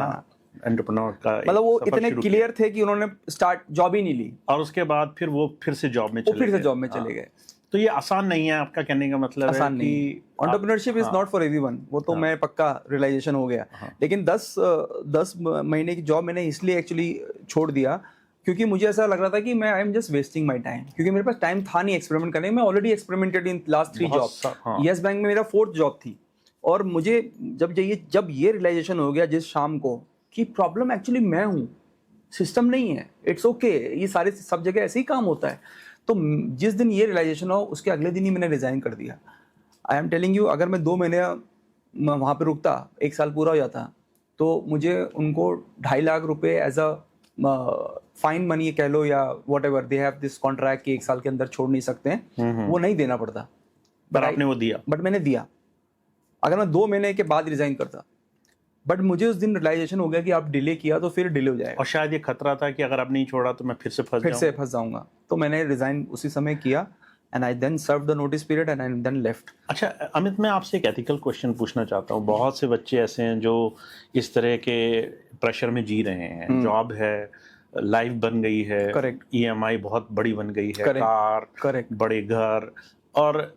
एंटरप्रेन्योर का, मतलब वो इतने क्लियर थे कि उन्होंने स्टार्ट जॉब ही नहीं ली, और उसके बाद फिर वो फिर से जॉब में चले गए। तो ये आसान नहीं है, आपका कहने का मतलब आसान है कि entrepreneurship is not for everyone, वो तो मैं पक्का रियलाइजेशन हो गया। लेकिन 10 महीने की जॉब मैंने इसलिए एक्चुअली छोड़ दिया क्योंकि मुझे ऐसा लग रहा था कि मैं I am just wasting my time, क्योंकि मेरे पास टाइम था नहीं एक्सपेरिमेंट करने। मैं already experimented in last 3 job. Yes Bank में मेरा 4th जॉब थी, और मुझे जब ये रियलाइजेशन हो गया जिस शाम को कि प्रॉब्लम एक्चुअली मैं हूँ, सिस्टम नहीं है, इट्स ओके, ये सारे सब जगह ऐसे ही काम होता है। तो जिस दिन ये रियलाइजेशन हो उसके अगले दिन ही मैंने रिजाइन कर दिया। आई एम टेलिंग यू, अगर मैं 2 महीने वहाँ पे रुकता, 1 साल पूरा हो जाता, तो मुझे उनको 2.5 लाख रुपए एज अ फाइन मनी कह लो या what ever, they have this contract कि 1 साल के अंदर छोड़ नहीं सकते हैं, वो नहीं देना पड़ता। पर आपने वो दिया। बट मैंने दिया। अगर मैं 2 महीने के बाद रिजाइन करता, बट मुझे उस दिन रियलाइजेशन हो गया कि आप डिले किया तो फिर डिले हो जाएगा, और शायद ये खतरा था कि अगर आप नहीं छोड़ा तो मैं फिर से फंस जाऊंगा। तो मैंने रिजाइन उसी समय किया, and I then serve the notice period and I then left. अच्छा अमित, मैं आपसे एक एथिकल क्वेश्चन पूछना चाहता हूँ। बहुत से बच्चे ऐसे हैं जो इस तरह के प्रेशर में जी रहे हैं, जॉब है, लाइफ बन गई है, करेक्ट, EMI बहुत बड़ी बन गई है, कार, करेक्ट, बड़े घर, और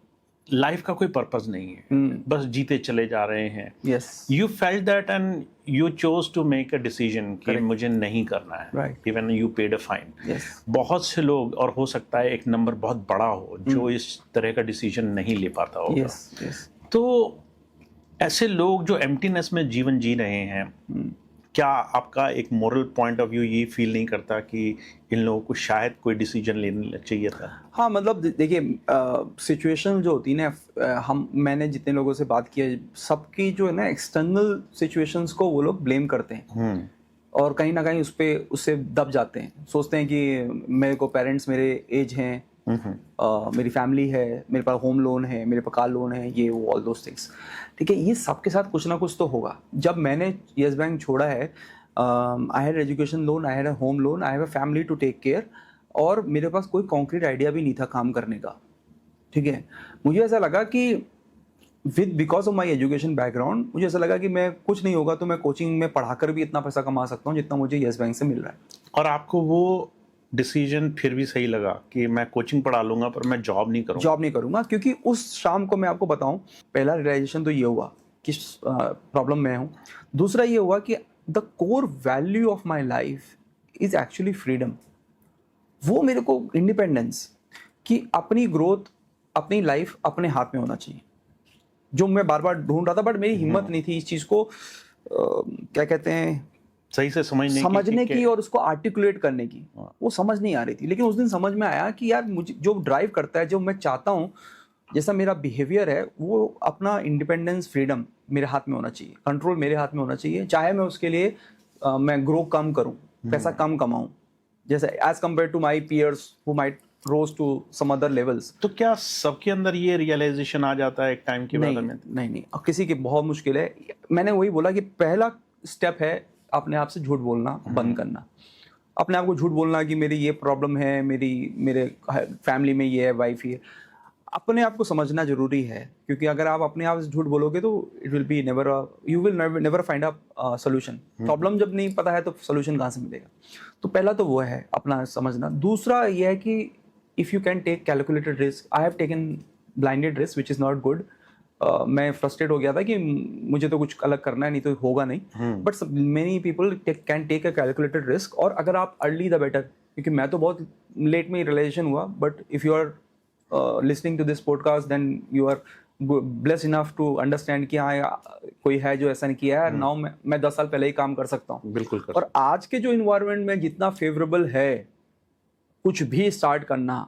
लाइफ का कोई पर्पस नहीं है, बस जीते चले जा रहे हैं। Yes, you felt that and you chose to make a decision कि मुझे नहीं करना है, even you paid a fine. बहुत से लोग, और हो सकता है एक नंबर बहुत बड़ा हो, जो इस तरह का डिसीजन नहीं ले पाता होगा। तो ऐसे लोग जो एम्प्टीनेस में जीवन जी रहे हैं, क्या आपका एक मोरल पॉइंट ऑफ व्यू ये फील नहीं करता कि इन लोगों को शायद कोई डिसीजन लेना चाहिए था? हाँ, मतलब देखिए, सिचुएशन जो होती है ना, मैंने जितने लोगों से बात किया, सबकी जो है ना एक्सटर्नल सिचुएशंस को वो लोग ब्लेम करते हैं, और कहीं ना कहीं उससे दब जाते हैं। सोचते हैं कि मेरे को पेरेंट्स मेरे एज हैं, मेरी फैमिली है, मेरे पास होम लोन है, मेरे पास कार लोन है, ये वो ऑल दोस थिंग्स। ठीक है, ये सबके साथ कुछ ना कुछ तो होगा। जब मैंने येस बैंक छोड़ा है, I had education loan, I had a home loan, I have a family to take care, और मेरे पास कोई कॉन्क्रीट आइडिया भी नहीं था काम करने का। ठीक है, मुझे ऐसा लगा कि because of my education background, मुझे ऐसा लगा कि मैं कुछ नहीं होगा तो मैं कोचिंग में पढ़ाकर भी इतना पैसा कमा सकता हूँ जितना मुझे येस बैंक से मिल रहा है। और आपको वो डिसीजन फिर भी सही लगा कि मैं कोचिंग पढ़ा लूंगा पर मैं जॉब नहीं करूंगा? क्योंकि उस शाम को मैं आपको बताऊं, पहला रियलाइजेशन तो ये हुआ कि प्रॉब्लम मैं हूं। दूसरा ये हुआ कि the core value of my life is actually freedom. वो मेरे को इंडिपेंडेंस कि अपनी ग्रोथ, अपनी लाइफ अपने हाथ में होना चाहिए, जो मैं बार बार ढूंढ रहा था, बट मेरी हिम्मत नहीं थी इस चीज़ को क्या कहते हैं, सही से समझने की और उसको आर्टिकुलेट करने की। वो समझ नहीं आ रही थी। लेकिन उस दिन समझ में आया कि यार मुझे जो ड्राइव करता है, जो मैं चाहता हूँ, जैसा मेरा बिहेवियर है, वो अपना इंडिपेंडेंस, फ्रीडम मेरे हाथ में होना चाहिए, कंट्रोल मेरे हाथ में होना चाहिए। चाहे मैं उसके लिए मैं ग्रो कम करूँ, पैसा कम कमाऊँ, जैसे as compare to my peers who might rose to some other levels. तो क्या सबके अंदर ये रियलाइजेशन आ जाता है एक टाइम के बाद में? नहीं, किसी की बहुत मुश्किल है। मैंने वही बोला कि पहला स्टेप है अपने आप से झूठ बोलना बंद करना। अपने आप को झूठ बोलना कि मेरी ये प्रॉब्लम है, मेरे फैमिली में ये है, वाइफ ये। अपने आप को समझना जरूरी है, क्योंकि अगर आप अपने आप से झूठ बोलोगे तो it will be never, you will never find a solution. Problem जब नहीं पता है तो सॉल्यूशन कहाँ से मिलेगा? तो पहला तो वो है अपना समझना। दूसरा ये है कि if you can take calculated risk, I have taken blinded risk which is not good. मैं फ्रस्ट्रेट हो गया था कि मुझे तो कुछ अलग करना है, नहीं तो होगा नहीं। But many people can take a calculated risk. और अगर आप अर्ली द बेटर, क्योंकि मैं तो बहुत लेट में रियलाइजेशन हुआ, but if you are listening to this podcast then you are blessed enough to understand कि हाँ कोई है जो ऐसा नहीं किया है। नाउ मैं 10 साल पहले ही काम कर सकता हूँ। बिल्कुल और आज के जो इन्वायरमेंट में जितना फेवरेबल है कुछ भी स्टार्ट करना,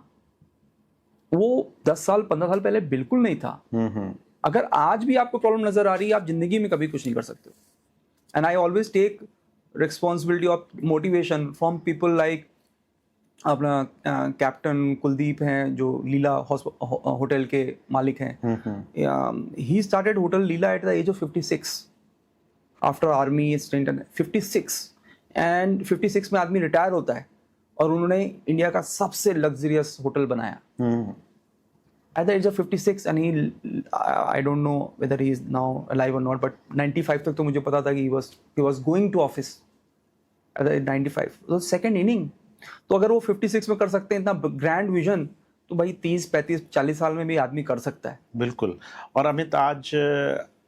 वो 10 साल 15 साल पहले बिल्कुल नहीं था। अगर आज भी आपको प्रॉब्लम नजर आ रही है, आप जिंदगी में कभी कुछ नहीं कर सकते। And I always take responsibility of motivation from people like अपना कैप्टन कुलदीप हैं, जो लीला होटल के मालिक हैं। He started hotel Leela at the age of 56 after army stint 56। एंड 56 में आदमी रिटायर होता है और उन्होंने इंडिया का सबसे लग्जरियस होटल बनाया at the age of 56। and he, I don't know whether he is now alive or not, but 95 तक तो मुझे पता था कि he was going to office at the 95। तो second inning। तो अगर वो 56 में कर सकते हैं इतना ग्रैंड विजन, तो भाई 30 35 40 साल में भी आदमी कर सकता है। बिल्कुल। और अमित, आज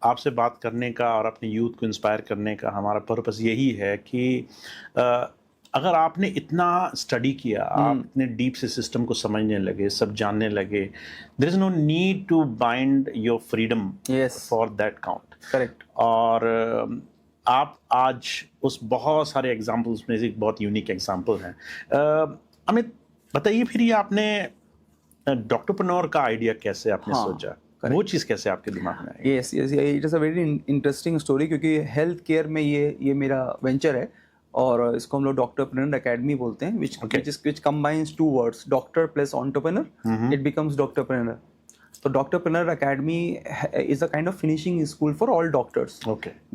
आपसे बात करने का और अपने यूथ को इंस्पायर करने का हमारा पर्पस यही है कि अगर आपने इतना स्टडी किया, आप इतने डीप से सिस्टम को समझने लगे, सब जानने लगे, there is no need to bind your freedom for that count. Correct. और आप आज उस बहुत सारे एग्जाम्पल्स में से एक बहुत यूनिक एग्जाम्पल हैं। अमित, बताइए फिर ये आपने डॉक्टरप्रेन्योर का आइडिया कैसे आपने सोचा? वो चीज़ कैसे आपके दिमाग में आई? Yes, it is a very interesting story, क्योंकि हेल्थ केयर में ये मेरा वेंचर है और इसको हम लोग डॉक्टरप्रेन्योर एकेडमी बोलते हैं, which combines two words, doctor plus entrepreneur, it becomes डॉक्टरप्रेन्योर। तो डॉक्टरप्रेन्योर academy is a kind of finishing school for all doctors,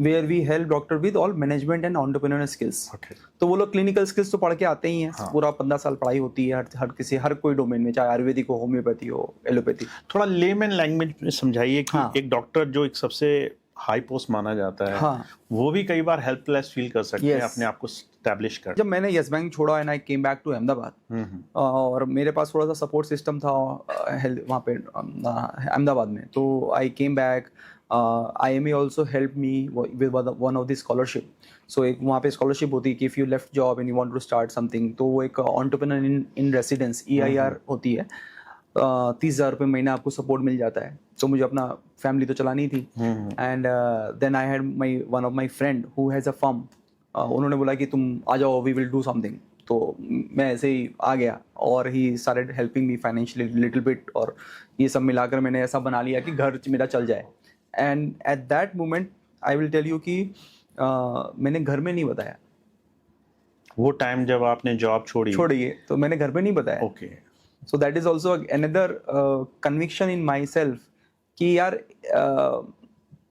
where we help doctor with all management and entrepreneurial skills। तो वो लोग क्लिनिकल स्किल्स तो पढ़ के आते ही हैं। पूरा 15 साल पढ़ाई होती है हर कोई डोमेन में, चाहे आयुर्वेदिक हो, होम्योपैथी हो, एलोपैथी। थोड़ा लेमन लैंग्वेज में समझाइए कि एक डॉक्टर जो एक सबसे हाई पोस्ट माना जाता है, वो भी कई बार हेल्पलेस फील कर सकते हैं अपने आप को स्टैब्लिश कर। जब मैंने यस बैंक छोड़ा and I came back to Ahmedabad, और मेरे पास थोड़ा सा सपोर्ट सिस्टम था वहाँ पे अहमदाबाद में, तो I came back. IMA also helped me with one of the scholarship। So एक वहाँ पे स्कॉलरशिप होती है कि if you left job and you want to start something, तो वो एक entrepreneur in residence EIR होती है। 30,000 रुपये महीना आपको सपोर्ट मिल जाता है। तो मुझे अपना फैमिली तो चलानी थी। And then I had one of my friend who has a firm. उन्होंने बोला कि तुम आ जाओ, वी विल डू समथिंग। तो मैं ऐसे ही आ गया और he started helping me financially little bit, और ये सब मिलाकर मैंने ऐसा बना लिया कि घर मेरा चल जाए। And at that moment I will tell you कि मैंने घर में नहीं बताया। वो टाइम जब आपने जॉब छोड़िए तो मैंने घर में नहीं बताया। Okay. So that is also another conviction in myself कि यार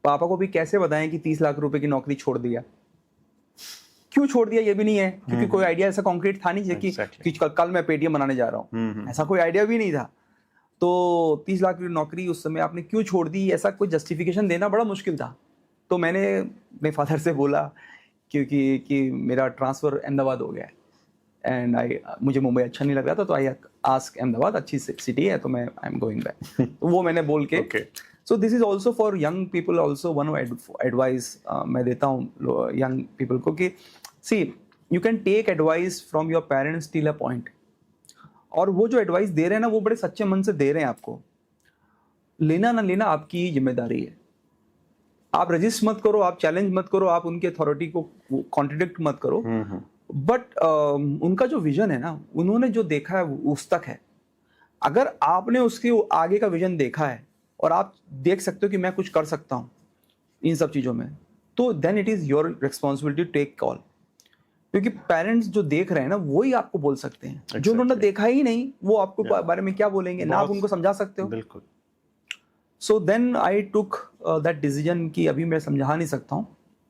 पापा को भी कैसे बताएं कि 30 लाख रुपए की नौकरी छोड़ दिया। क्यों छोड़ दिया ये भी नहीं है, क्योंकि कोई आइडिया ऐसा कॉन्क्रीट था नहीं कि कल मैं पेटीएम बनाने जा रहा हूँ, ऐसा कोई आइडिया भी नहीं था। तो 30 लाख की नौकरी उस समय आपने क्यों छोड़ दी, ऐसा कोई जस्टिफिकेशन देना बड़ा मुश्किल था। तो मैंने अपने फादर से बोला क्योंकि मेरा ट्रांसफ़र अहमदाबाद हो गया है। एंड मुझे मुंबई अच्छा नहीं लग रहा था, तो आई आस्क अहमदाबाद, अच्छी सिटी है तो मैं आई एम गोइंग बैक। वो मैंने बोल के so this is also for young people, also one advice मैं देता हूँ यंग पीपल को कि see you can take advice from your parents till a point, और वो जो एडवाइस दे रहे हैं ना वो बड़े सच्चे मन से दे रहे हैं आपको, लेना ना लेना आपकी जिम्मेदारी है। आप रजिस्ट मत करो, आप चैलेंज मत करो, आप उनकी अथॉरिटी को कॉन्ट्रडिक्ट मत करो, बट उनका जो विजन है ना, उन्होंने जो देखा है वो उस तक है। अगर आपने उसके आगे का विजन देखा है और आप देख सकते हो कि मैं कुछ कर सकता हूँ इन सब चीज़ों में, तो then it is your responsibility to take call. क्योंकि पेरेंट्स जो देख रहे हैं ना वही आपको बोल सकते हैं, जो उन्होंने देखा ही नहीं वो आपको बारे में क्या बोलेंगे, ना आप उनको समझा सकते हो। बिल्कुल। So then I took that decision कि अभी मैं समझा नहीं सकता हूँ,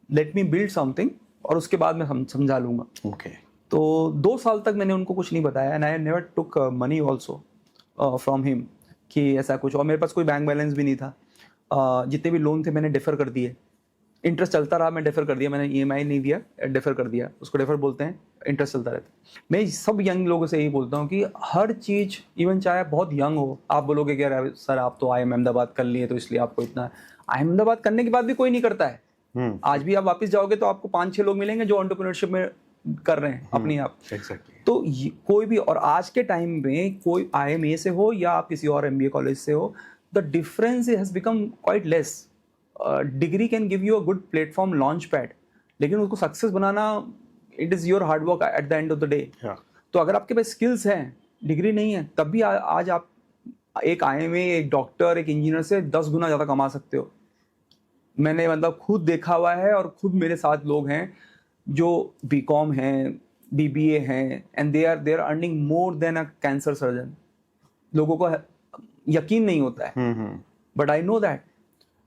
लेट मी बिल्ड समथिंग, और उसके बाद मैं समझा लूंगा। तो 2 साल तक मैंने उनको कुछ नहीं बताया, and I never took money also from him कि ऐसा कुछ, और मेरे पास कोई बैंक बैलेंस भी नहीं था। जितने भी लोन थे मैंने डिफर कर दिए, इंटरेस्ट चलता रहा, मैं डिफर कर दिया, मैंने EMI नहीं दिया, डिफर कर दिया, उसको डिफर बोलते हैं, इंटरेस्ट चलता रहता। मैं सब यंग लोगों से यही बोलता हूँ कि हर चीज़, इवन चाहे बहुत यंग हो, आप बोलोगे कि यार सर आप तो IIM अहमदाबाद कर लिए तो इसलिए आपको इतना, IIM अहमदाबाद करने के बाद भी कोई नहीं करता है। आज भी आप वापस जाओगे तो आपको 5-6 लोग मिलेंगे जो एंटरप्रेन्योरशिप में कर रहे हैं अपनी आप। तो कोई भी, और आज के टाइम में कोई IIMA से हो या आप किसी और MBA कॉलेज से हो, the difference has become quite less. Degree can give you a good platform, launch pad, लेकिन उसको success banana it is your hard work at the end of the day. तो अगर आपके पास स्किल्स हैं, degree नहीं है, तब भी आज आप एक IIMA, एक डॉक्टर, एक इंजीनियर से 10 गुना ज़्यादा कमा सकते हो। मैंने मतलब खुद देखा हुआ है, और खुद मेरे साथ लोग हैं जो BCom हैं, BBA हैं, and they are earning more than a cancer surgeon. लोगों को यकीन नहीं होता है, but I know that.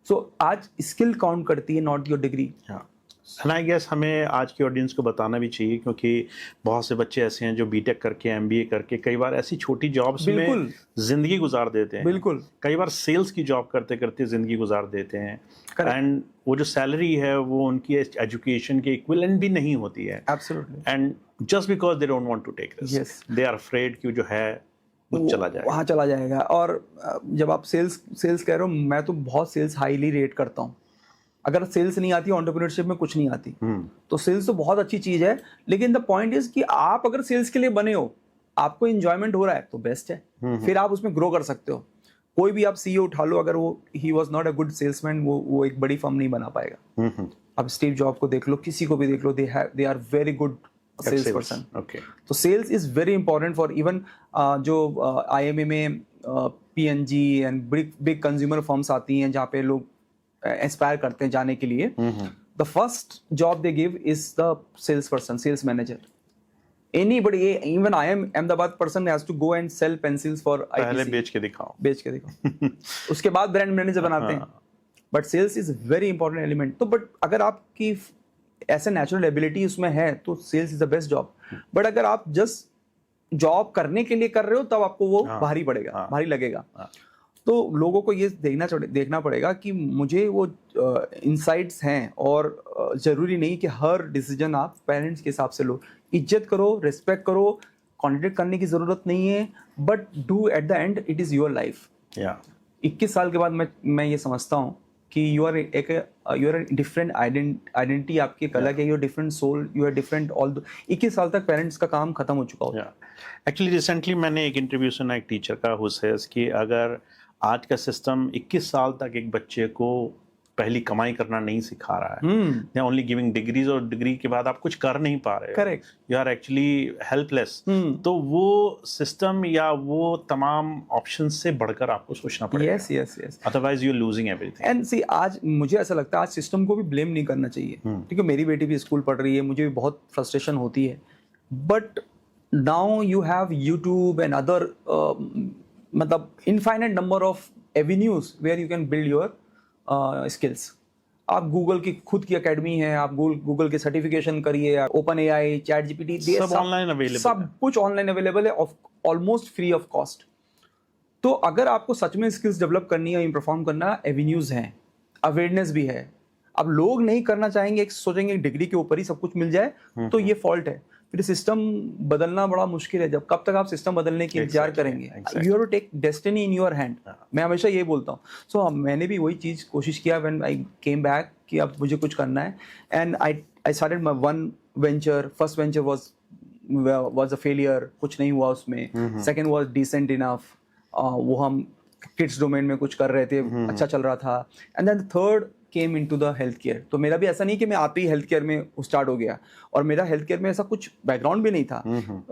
So आज स्किल काउंट करती है, not your degree. And I guess हमें आज की ऑडियंस को बताना भी चाहिए, क्योंकि बहुत से बच्चे ऐसे हैं जो BTech करके, MBA करके कई बार ऐसी छोटी जॉब्स में जिंदगी गुजार देते हैं। बिल्कुल। कई बार सेल्स की जॉब करते करते जिंदगी गुजार देते हैं, एंड वो जो सैलरी है वो उनकी एजुकेशन के इक्विवेलेंट भी नहीं होती है। Absolutely. And just because they don't want to take risk, they are afraid कि जो है वो चला जाएगा, वहाँ चला जाएगा। और जब आप सेल्स कह रहे हो, मैं तो बहुत सेल्स हाईली रेट करता हूँ। अगर सेल्स नहीं आती, एंटरप्रेन्योरशिप में कुछ नहीं आती, तो सेल्स तो बहुत अच्छी चीज है, लेकिन द पॉइंट इज कि आप अगर सेल्स के लिए बने हो, आपको एंजॉयमेंट हो रहा है तो बेस्ट है, फिर आप उसमें ग्रो कर सकते हो। कोई भी आप CEO उठा लो, अगर वो he was not a good salesman, वो एक बड़ी फर्म नहीं बना पाएगा। अब स्टीव जॉब को देख लो, किसी को भी देख लो, they are very good sales person. तो sales is very important for even जो IIMA में PNG and big consumer firms आती हैं जहाँ पे लोग एस्पायर करते हैं जाने के लिए। The first job they give is the sales person, sales manager. Anybody, even IIM Ahmedabad person has to go and sell pencils for ITC. पहले बेच के दिखाओ उसके बाद ब्रांड मैनेजर बनाते हैं। But sales is very important element. तो but अगर आपकी ऐसे नेचुरल एबिलिटी उसमें है तो sales is the best job. But अगर आप जस्ट जॉब करने के लिए कर रहे हो तब आपको वो भारी पड़ेगा, भारी लगेगा। तो लोगों को ये देखना पड़ेगा कि मुझे वो इनसाइट्स हैं, और ज़रूरी नहीं कि हर डिसीजन आप पेरेंट्स के हिसाब से लो। इज्जत करो, रिस्पेक्ट करो, कॉन्ट्रैक्ट करने की ज़रूरत नहीं है, but do at the and it is your life. 21 साल के बाद मैं ये समझता हूँ कि यू आर डिफरेंट आइडेंटिटी, आपकी एक अलग है, your different soul, you are different all. 21 साल तक पेरेंट्स का काम खत्म हो चुका होता है। एक्चुअली रिसेंटली मैंने एक इंटरव्यू सुना एक टीचर का, हु सेज कि अगर आज का सिस्टम 21 साल तक एक बच्चे को पहली कमाई करना नहीं सिखा रहा है, दे ओनली गिविंग डिग्रीज, और डिग्री के बाद आप कुछ कर नहीं पा रहे, correct, you are actually helpless, तो वो सिस्टम या वो तमाम ऑप्शंस से बढ़कर आपको सोचना पड़ेगा। Yes yes yes, otherwise you are losing everything. And see, आज मुझे ऐसा लगता है आज सिस्टम को भी ब्लेम नहीं करना चाहिए, क्योंकि मेरी बेटी भी स्कूल पढ़ रही है, मुझे भी बहुत फ्रस्ट्रेशन होती है, but now you have YouTube and other मतलब infinite number of avenues where you can build your skills. आप गूगल की खुद की एकेडमी है, आप गूगल के सर्टिफिकेशन करिए, OpenAI, ChatGPT, सब ऑनलाइन अवेलेबल, सब कुछ ऑनलाइन अवेलेबल है, ऑलमोस्ट फ्री ऑफ कॉस्ट। तो अगर आपको सच में स्किल्स डेवलप करनी है, परफॉर्म करना, एवेन्यूज हैं, अवेयरनेस भी है। अब लोग नहीं करना चाहेंगे, सोचेंगे डिग्री के ऊपर ही सब कुछ मिल जाए, तो ये फॉल्ट है। फिर सिस्टम बदलना बड़ा मुश्किल है। जब कब तक आप सिस्टम बदलने की इंतजार करेंगे? You have to take destiny in your hand. मैं हमेशा ये बोलता हूँ। सो मैंने भी वही चीज़ कोशिश किया व्हेन आई केम बैक कि अब मुझे कुछ करना है। And I started my one venture. First venture was a failure, कुछ नहीं हुआ उसमें। सेकंड वाज डिसेंट इनफ, वो हम किड्स डोमेन में कुछ कर रहे थे, अच्छा चल रहा था। And then third came into the health care. तो मेरा भी ऐसा नहीं कि मैं आते ही हेल्थ केयर में स्टार्ट हो गया, और मेरा हेल्थ केयर में ऐसा कुछ बैकग्राउंड भी नहीं था।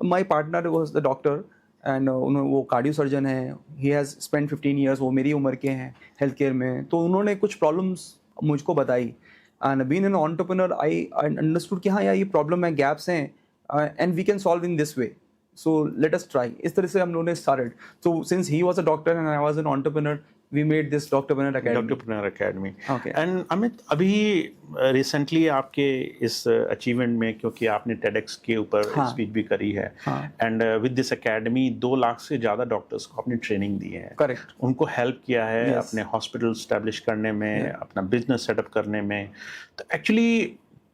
My partner was the doctor and वो कार्डियो सर्जन है। ही हैज़ स्पेंड 15 ईयर्स, वो मेरी उम्र के हैं हेल्थ केयर में। तो उन्होंने कुछ प्रॉब्लम्स मुझको बताई and being an entrepreneur I understood कि हाँ यार ये प्रॉब्लम है, गैप्स हैं and we can solve in this way, so let us try. इस तरह से हम लोगों ने started. So since he was a doctor and I was an entrepreneur, we made this doctorpreneur academy. Doctorpreneur academy. Okay. And Amit, अभी recently आपके इस achievement में, क्योंकि आपने TEDx के ऊपर स्पीच भी करी है, and with this academy 2 lakh से ज़्यादा डॉक्टर्स को आपने ट्रेनिंग दी है। करेक्ट। उनको हेल्प किया है अपने हॉस्पिटल स्टैब्लिश करने में, अपना बिजनेस सेटअप करने में। तो एक्चुअली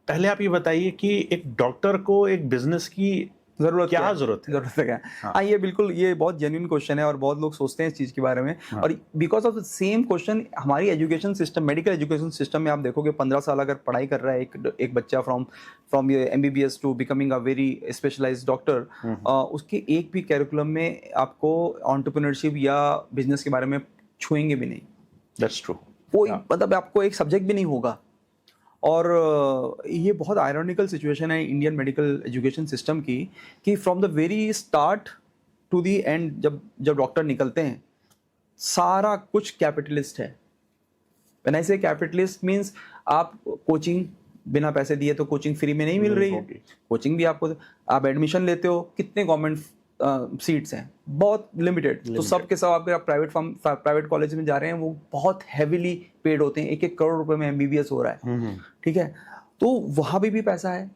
पहले आप ये बताइए कि एक डॉक्टर को एक बिजनेस की जरूरत क्या जरूरत है? क्या? हाँ, ये बिल्कुल, ये बहुत जेन्युइन क्वेश्चन है और बहुत लोग सोचते हैं इस चीज़ के बारे में। और because of the same question हमारी education system, medical education system में आप देखोगे 15 साल अगर पढ़ाई कर रहा है एक बच्चा from MBBS to becoming a very specialised doctor, उसके एक भी कैरिकुलम में आपको एंटरप्रेन्योरशिप या बिजनेस के बारे में छुएंगे भी नहीं। That's true. कोई मतलब आपको एक सब्जेक्ट भी नहीं होगा। और ये बहुत आयरॉनिकल सिचुएशन है इंडियन मेडिकल एजुकेशन सिस्टम की कि from the very start to the end जब डॉक्टर निकलते हैं सारा कुछ कैपिटलिस्ट है। व्हेन आई से कैपिटलिस्ट मींस आप कोचिंग बिना पैसे दिए तो कोचिंग फ्री में नहीं मिल रही है। कोचिंग भी आपको, आप एडमिशन लेते हो, कितने गवर्नमेंट सीट्स हैं? बहुत लिमिटेड। तो सब के सब अगर आप प्राइवेट कॉलेज में जा रहे हैं वो बहुत हैवीली पेड होते हैं। 1-1 करोड़ रुपए में MBBS हो रहा है। ठीक है, तो वहाँ भी पैसा है।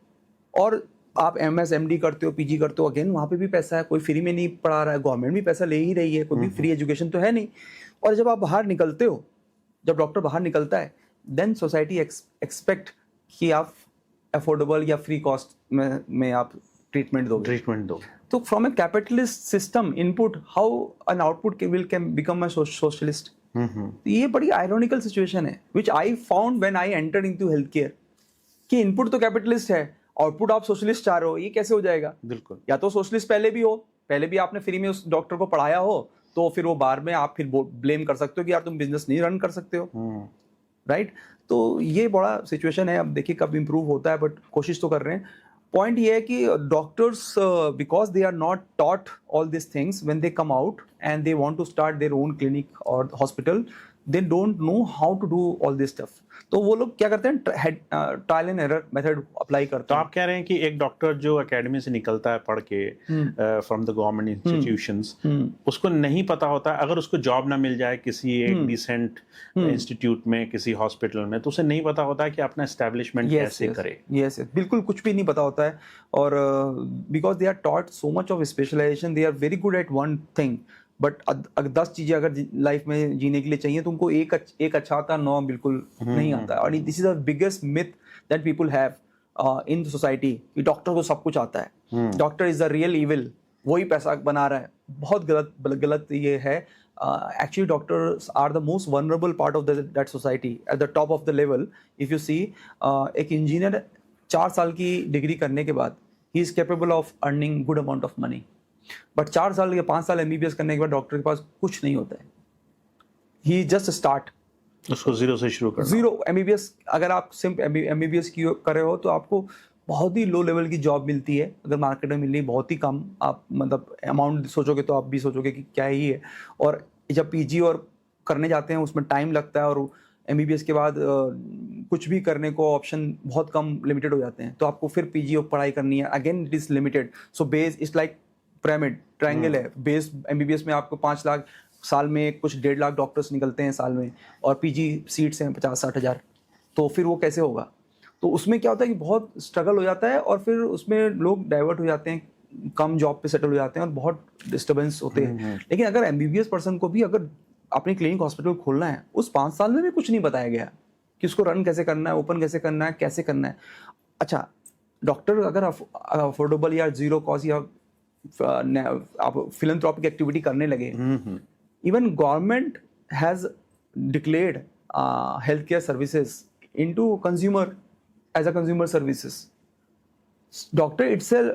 और आप MS MD करते हो, PG करते हो, अगेन वहाँ पे भी पैसा है। कोई फ्री में नहीं पढ़ा रहा है, गवर्नमेंट भी पैसा ले ही रही है, कोई भी फ्री एजुकेशन तो है नहीं। और जब आप बाहर निकलते हो, जब डॉक्टर बाहर निकलता है, देन सोसाइटी एक्सपेक्ट कि आप अफोर्डेबल या फ्री कॉस्ट में आप ट्रीटमेंट दो। तो from a capitalist system input, how an output will can become a socialist? ये बड़ी आयरॉनिकल सिचुएशन है which I found when I entered into health care कि इनपुट तो कैपिटलिस्ट है, आउटपुट आप सोशलिस्ट चाह रहे हो। ये कैसे हो जाएगा? बिल्कुल। या तो सोशलिस्ट पहले भी हो, पहले भी आपने फ्री में उस डॉक्टर को पढ़ाया हो, तो फिर वो बार में आप फिर ब्लेम कर सकते हो कि यार तुम बिजनेस नहीं रन कर सकते हो। राइट? तो ये बड़ा सिचुएशन है। अब देखिए कब इंप्रूव होता है, बट कोशिश तो कर रहे हैं। पॉइंट ये है कि doctors because they are not taught all this things when they come out and they want to start their own clinic और hospital, they don't know how to do all this stuff. तो वो लोग क्या करते हैं, trial and error method apply करते हैं। तो आप कह रहे हैं कि एक डॉक्टर जो एकेडमी से निकलता है पढ़ के फ्रॉम द गवर्नमेंट इंस्टीट्यूशंस, उसको नहीं पता होता, अगर उसको जॉब ना मिल जाए किसी एक डिसेंट इंस्टीट्यूट में, किसी हॉस्पिटल में, तो उसे नहीं पता होता है कि अपना एस्टैब्लिशमेंट कैसे करे। यस, बिल्कुल कुछ भी नहीं पता होता है। और because they are taught so much of specialisation, they are very good at one thing, but 10 चीजें अगर लाइफ में जीने के लिए चाहिए तो उनको एक अच्छा आता, 9 बिल्कुल नहीं आता। और this is the biggest myth that people have in society कि डॉक्टर को सब कुछ आता है, doctor is the real evil, वही पैसा बना रहा है। बहुत गलत ये है। Actually doctors are the most vulnerable part of that society at the top of the level. If you see एक इंजीनियर 4 साल की डिग्री करने के बाद he is capable of earning good amount of money, but 4 साल या 5 साल MBBS करने के बाद डॉक्टर के पास कुछ नहीं होता है। He just start, उसको जीरो से शुरू करना। जीरो। MBBS अगर आप सिर्फ MBBS की कर रहे हो तो आपको बहुत ही लो लेवल की जॉब मिलती है। अगर मार्केट में मिल रही बहुत ही कम, आप मतलब अमाउंट सोचोगे तो आप भी सोचोगे कि क्या ही है। और जब PG और करने जाते हैं उसमें टाइम लगता है, और MBBS के बाद कुछ भी करने को ऑप्शन बहुत कम, लिमिटेड हो जाते हैं। तो आपको फिर PG और पढ़ाई करनी है, again it is limited. So base is like pyramid, triangle है। बेस MBBS में आपको 5 लाख साल में, कुछ 1.5 लाख डॉक्टर्स निकलते हैं साल में, और PG सीट्स हैं 50-60 हज़ार। तो फिर वो कैसे होगा? तो उसमें क्या होता है कि बहुत स्ट्रगल हो जाता है, और फिर उसमें लोग डाइवर्ट हो जाते हैं, कम जॉब पे सेटल हो जाते हैं, और बहुत डिस्टर्बेंस होते हैं। लेकिन अगर MBBS पर्सन को भी अगर अपनी क्लिनिक हॉस्पिटल खोलना है, उस 5 साल में भी कुछ नहीं बताया गया कि उसको रन कैसे करना है, ओपन कैसे करना है, कैसे करना है। अच्छा, डॉक्टर अगर अफोर्डेबल या जीरो कॉस्ट या आप फिलैंथ्रोपिक एक्टिविटी करने लगे, even government has declared health care services into consumer as a consumer services. Doctor itself,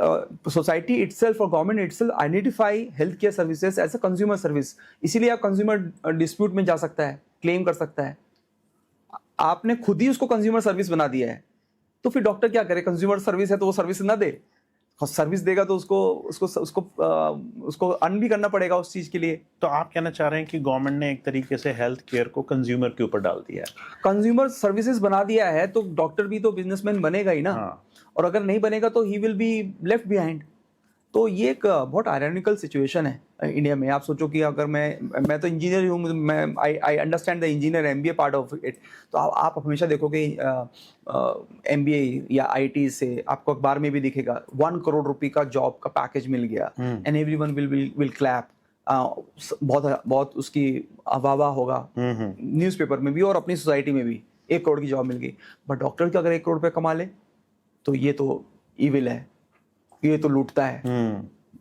society itself or government itself identify healthcare services as a consumer service. इसीलिए आप consumer dispute में जा सकता है, claim कर सकता है. आपने खुद ही उसको कंज्यूमर सर्विस बना दिया है, तो फिर डॉक्टर क्या करे? कंज्यूमर सर्विस है तो वो सर्विस ना दे. सर्विस देगा तो उसको अर्न भी करना पड़ेगा उस चीज के लिए. तो आप कहना चाह रहे हैं कि गवर्नमेंट ने एक तरीके से हेल्थ केयर को कंज्यूमर के ऊपर डाल दिया है, कंज्यूमर सर्विसेज बना दिया है, तो डॉक्टर भी तो बिजनेसमैन बनेगा ही ना. हाँ. और अगर नहीं बनेगा तो he will be left behind. तो ये एक बहुत आयरनिकल सिचुएशन है इंडिया में. आप सोचो कि अगर मैं तो इंजीनियर हूँ, मैं I understand the engineer MBA part of it. तो आप हमेशा देखोगे एमबीए या आईटी से आपको अखबार में भी दिखेगा 1 करोड़ रुपए का जॉब का पैकेज मिल गया, एंड एवरीवन विल क्लैप. बहुत उसकी वाह होगा न्यूज़पेपर में भी और अपनी सोसाइटी में भी. 1 करोड़ की जॉब मिल गई. बट डॉक्टर की अगर 1 करोड़ रुपए कमा ले तो ये तो इविल है, ये तो लूटता है,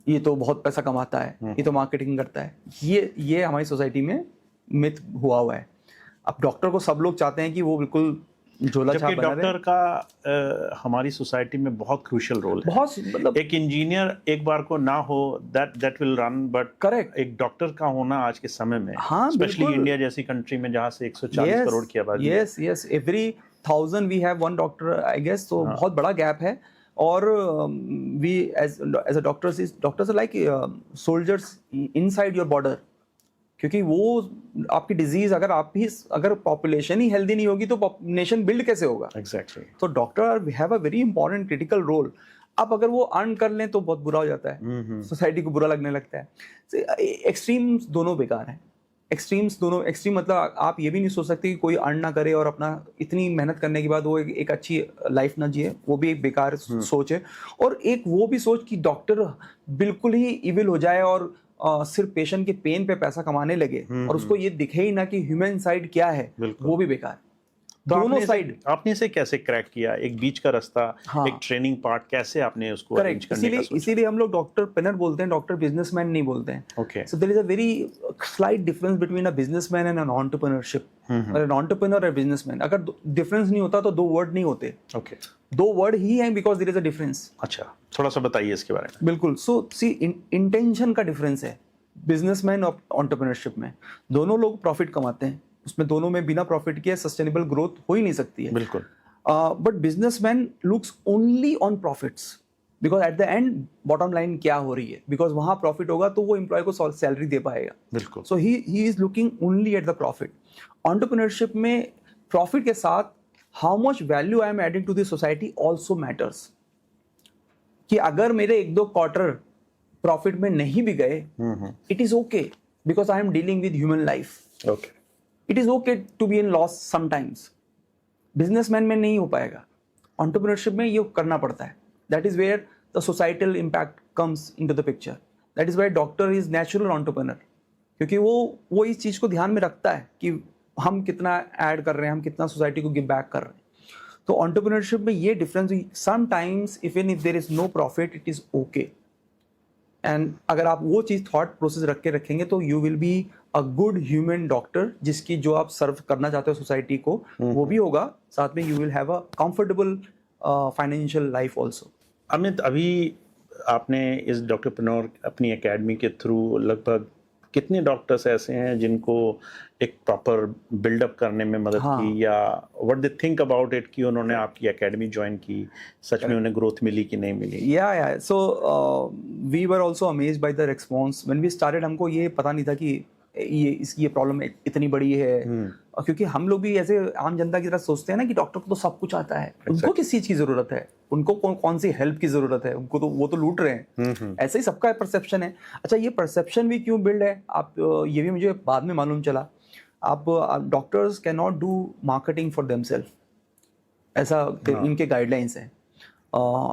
ये तो बहुत पैसा कमाता है, ये तो मार्केटिंग करता है. ये हमारी सोसाइटी में मिथ हुआ है. अब डॉक्टर को सब लोग चाहते हैं कि वो बिल्कुल झोला छाप बना रहे. डॉक्टर का हमारी सोसाइटी में बहुत क्रूशियल रोल है. बहुत मतलब एक इंजीनियर एक बार को ना हो that will run, but correct एक डॉक्टर का होना आज के समय में, हाँ, स्पेशली बिल्कुल. इंडिया जैसी कंट्री में जहाँ से 140 करोड़ की आबादी है. Yes every 1000 we have 1 doctor I guess. तो बहुत बड़ा गैप है. और we as a doctors like soldiers inside your border. क्योंकि वो आपकी डिजीज अगर पॉपुलेशन ही हेल्दी नहीं होगी तो नेशन बिल्ड कैसे होगा? एग्जैक्टली. तो doctor have a very important critical role. अब अगर वो अर्न कर लें तो बहुत बुरा हो जाता है, सोसाइटी को बुरा लगने लगता है. एक्सट्रीम्स दोनों बेकार हैं. एक्सट्रीम मतलब आप ये भी नहीं सोच सकते कि कोई अर्न ना करे और अपना इतनी मेहनत करने के बाद वो एक अच्छी लाइफ ना जिए. वो भी एक बेकार सोच है. और एक वो भी सोच कि डॉक्टर बिल्कुल ही इविल हो जाए और सिर्फ पेशेंट के पेन पे पैसा कमाने लगे और उसको ये दिखे ही ना कि ह्यूमन साइड क्या है, वो भी बेकार. दोनों साइड. आपने इसे कैसे क्रैक किया? एक बीच का रास्ता, हाँ. एक ट्रेनिंग पार्ट, कैसे आपने उसको अरेंज करने का सोचा? इसीलिए हम लोग डॉक्टर पेनर बोलते हैं, डॉक्टर बिजनेसमैन नहीं बोलते हैं. Okay. So there is a very slight difference between a businessman and an entrepreneurship. An entrepreneur और बिजनेसमैन, अगर डिफरेंस नहीं होता तो 2 वर्ड नहीं होते. ओके. 2 वर्ड ही हैं because there is a difference. अच्छा, थोड़ा सा बताइए इसके बारे में. बिल्कुल. सो सी इंटेंशन का डिफरेंस है बिजनेसमैन और एंटरप्रेन्योरशिप में. दोनों लोग प्रॉफिट कमाते हैं, उसमें दोनों में बिना प्रॉफिट के सस्टेनेबल ग्रोथ हो ही नहीं सकती है. बिल्कुल. But businessman looks only on profits because at the and bottom line क्या हो रही है, बिकॉज वहां प्रॉफिट होगा तो वो एम्प्लॉय को सैलरी दे पाएगा. बिल्कुल. So he is looking only at the profit. Entrepreneurship में प्रॉफिट के साथ how much value I am adding to the society also matters. कि अगर मेरे 1-2 क्वार्टर प्रॉफिट में नहीं भी गए, it is okay because I am dealing with human life. Okay. It is okay to be in loss sometimes. Businessman में नहीं हो पाएगा, एंटरप्रेन्योरशिप में ये करना पड़ता है. That is where the societal impact comes into the picture. That is where doctor is natural entrepreneur, क्योंकि वो इस चीज को ध्यान में रखता है कि हम कितना ऐड कर रहे हैं, हम कितना सोसाइटी को गिव बैक कर रहे हैं. तो एंटरप्रेन्योरशिप में ये difference, sometimes even if there is no profit it is okay. And अगर आप वो चीज थॉट प्रोसेस रख के रखेंगे तो you will be a good human doctor, जिसकी जो आप सर्व करना चाहते हो सोसाइटी को वो भी होगा, साथ में you will have a comfortable financial life also. Amit, अभी आपने इस डॉक्टरप्रेन्योर अपनी एकेडमी के थ्रू लगभग कितने डॉक्टर्स ऐसे हैं जिनको एक प्रॉपर बिल्डअप करने में मदद की, या what they think about it कि उन्होंने आपकी एकेडमी ज्वाइन की, सच में उन्हें ग्रोथ मिली कि नहीं मिली? या so we were also amazed by the response when we started. हमको ये पता नहीं था कि ये प्रॉब्लम इतनी बड़ी है. क्योंकि हम लोग भी ऐसे आम जनता की तरह सोचते हैं ना कि डॉक्टर को तो सब कुछ आता है, उनको किस चीज की जरूरत है, उनको कौन सी हेल्प की जरूरत है, उनको तो वो तो लूट रहे हैं. ऐसे ही सबका परसेप्शन है. अच्छा, ये परसेप्शन भी क्यों बिल्ड है, आप ये भी मुझे बाद में मालूम चला. आप doctors can not do marketing for themself, ऐसा इनके गाइडलाइंस है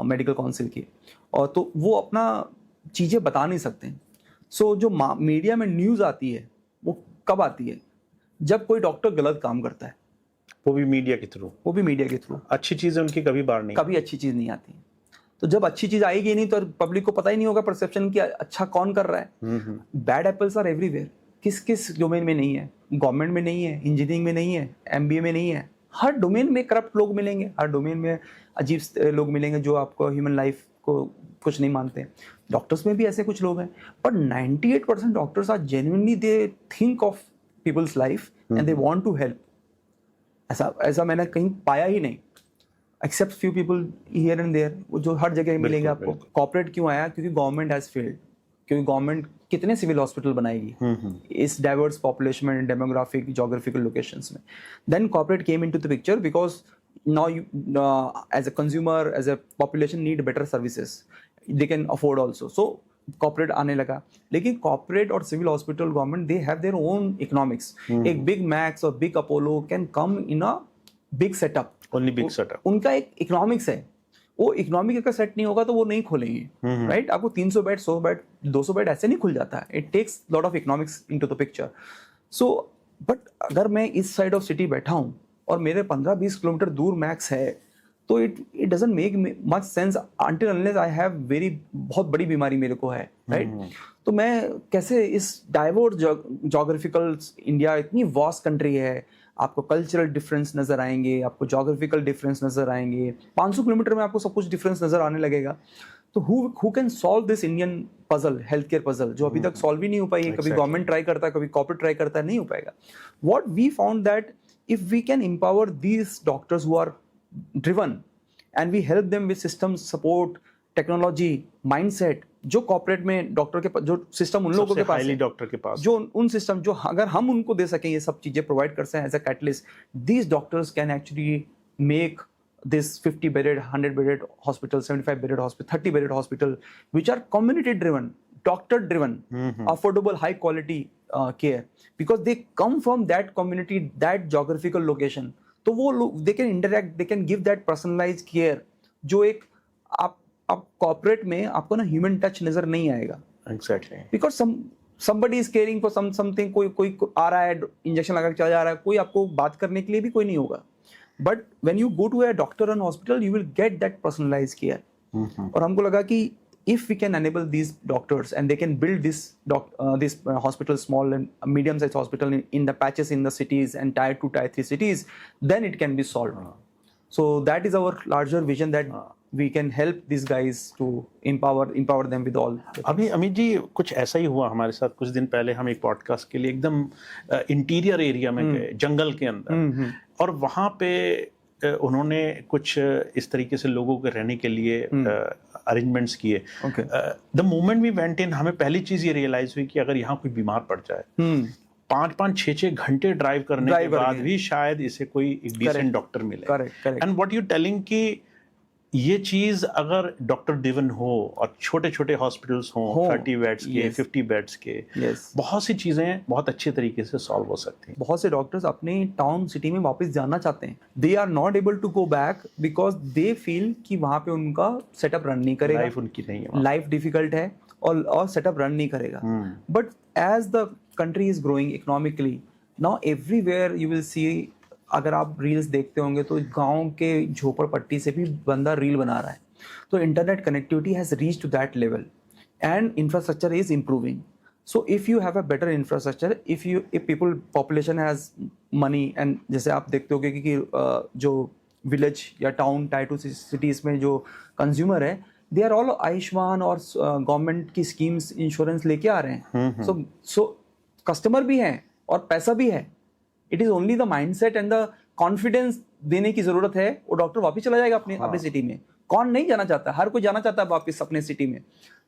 मेडिकल काउंसिल की. और तो वो अपना चीजें बता नहीं सकते. सो जो मीडिया में न्यूज आती है वो कब आती है? जब कोई डॉक्टर गलत काम करता है, वो भी मीडिया के थ्रू. अच्छी चीजें उनकी कभी अच्छी चीज नहीं आती. तो जब अच्छी चीज आएगी नहीं तो पब्लिक को पता ही नहीं होगा परसेप्शन कि अच्छा कौन कर रहा है। Bad apples are everywhere. किस किस डोमेन में नहीं है? गवर्नमेंट में नहीं है, इंजीनियरिंग में नहीं है, एमबीए में नहीं है, हर डोमेन में करप्ट लोग मिलेंगे, हर डोमेन में अजीब लोग मिलेंगे जो आपको ह्यूमन लाइफ को कुछ नहीं मानते। डॉक्टर्स में भी ऐसे कुछ लोग हैं, but 98% doctors are genuinely they think of people's life and they want to help. ऐसा मैंने कहीं पाया ही नहीं, except few people here and there, जो हर जगह मिलेंगे आपको। कॉर्पोरेट क्यों आया? क्योंकि गवर्नमेंट हैज फेल्ड। क्योंकि गवर्नमेंट कितने सिविल हॉस्पिटल बनाएगी इस डाइवर्स पॉपुलेशन में, डेमोग्राफिक, जोग्राफिकल लोकेशंस में? Then corporate came into the picture because now you as a consumer, as a population need better services, they can afford also, so corporate आने लगा। लेकिन corporate और civil hospital government they have their own economics। एक big Max और big Apollo can come in a big setup, only big setup। उनका एक economics है, वो इकोनॉमिक का सेट नहीं होगा तो वो नहीं खोलेंगे, राइट? आपको 300 बेड, 100 बेड, 200 बेड ऐसे नहीं खुल जाता है। It takes lot of economics into the picture. So but अगर मैं इस साइड ऑफ सिटी बैठा हूँ और मेरे 15-20 किलोमीटर दूर मैक्स है, तो it doesn't make much sense until unless I have बहुत बड़ी बीमारी मेरे को है, राइट? तो मैं कैसे इस डाइवर्स जोग्राफिकल, इंडिया इतनी वास्ट कंट्री है, आपको कल्चरल डिफरेंस नजर आएंगे, आपको जोग्राफिकल डिफरेंस नजर आएंगे, 500 किलोमीटर में आपको सब कुछ डिफरेंस नजर आने लगेगा। तो who can solve this Indian puzzle, health care puzzle, जो अभी तक सॉल्व ही नहीं हो पाई है। कभी गवर्नमेंट ट्राई करता है, कभी कॉर्पोरेट ट्राई करता है, नहीं हो पाएगा। What we found that if we can empower these doctors who are driven and we help them with system support, technology, mindset, जो कॉर्पोरेट में डॉक्टर के जो सिस्टम उन लोगों के पास है, डॉक्टर के पास जो उन सिस्टम जो अगर हम उनको दे सकें, ये सब चीजें प्रोवाइड कर सकें as a catalyst, these doctors can actually make this 50 bedded, 100 bedded hospital, 75 bedded hospital, 30 bedded hospital, which are community driven, doctor driven, affordable, high quality care, because they come from that community, that geographical location. तो वो लोग they can interact, they can give that personalized care, जो एक आप corporate में आपको ना human touch नजर नहीं आएगा। Exactly. Because somebody is caring for something, कोई आ रहा है, इंजेक्शन लगा के चला जा रहा है, कोई आपको बात करने के लिए भी कोई नहीं होगा। But when you go to a doctor and hospital, you will get that personalized care. और हमको लगा कि if we can enable these doctors and they can build this hospital, small and medium sized hospital in the patches in the cities and tier 2, tier 3 cities, then it can be solved. So that is our larger vision, that we can help these guys to empower them with all. अभी अमित जी कुछ ऐसा ही हुआ हमारे साथ। कुछ दिन पहले हम एक पॉडकास्ट के लिए एकदम इंटीरियर एरिया में गए, जंगल के अंदर, और वहाँ पे उन्होंने कुछ इस तरीके से लोगों के रहने के लिए अरेंजमेंट्स किए। The moment we went in, हमें पहली चीज ये रियलाइज हुई कि अगर यहाँ कोई बीमार पड़ जाए, 5-5, 6-6 घंटे ड्राइव करने के बाद भी शायद इसे कोई एक डिसेंट डॉक्टर मिले। एंड व्हाट यू टेलिंग कि ये चीज अगर डॉक्टर ड्रिवन हो और छोटे छोटे हॉस्पिटल्स हों, 30 बेड्स के, 50 बेड्स के, बहुत सी चीजें बहुत अच्छे तरीके से सॉल्व हो सकती हैं। बहुत से डॉक्टर्स अपने टाउन सिटी में वापस जाना चाहते हैं, they are not able to go back because they feel कि वहां पे उनका सेटअप रन नहीं करेगा, लाइफ उनकी नहीं है, लाइफ डिफिकल्ट है और सेटअप रन नहीं करेगा। But as the country is growing economically, now everywhere you will see, अगर आप रील्स देखते होंगे तो गांव के झोपड़पट्टी से भी बंदा रील बना रहा है। तो internet connectivity has reach to that level and infrastructure is improving. So if you have a better infrastructure, if people population has money, and जैसे आप देखते होगे कि जो विलेज या टाउन टाइर 2 सिटीज में जो कंज्यूमर है, दे आर ऑल आयुष्मान और गवर्नमेंट की स्कीम्स, इंश्योरेंस लेके आ रहे हैं। सो कस्टमर भी हैं और पैसा भी है। It is only the mindset and the confidence देने की जरूरत है। वो डॉक्टर वापस चला जाएगा अपने सिटी में। कौन नहीं जाना चाहता? हर कोई जाना चाहता है वापस अपने सिटी में।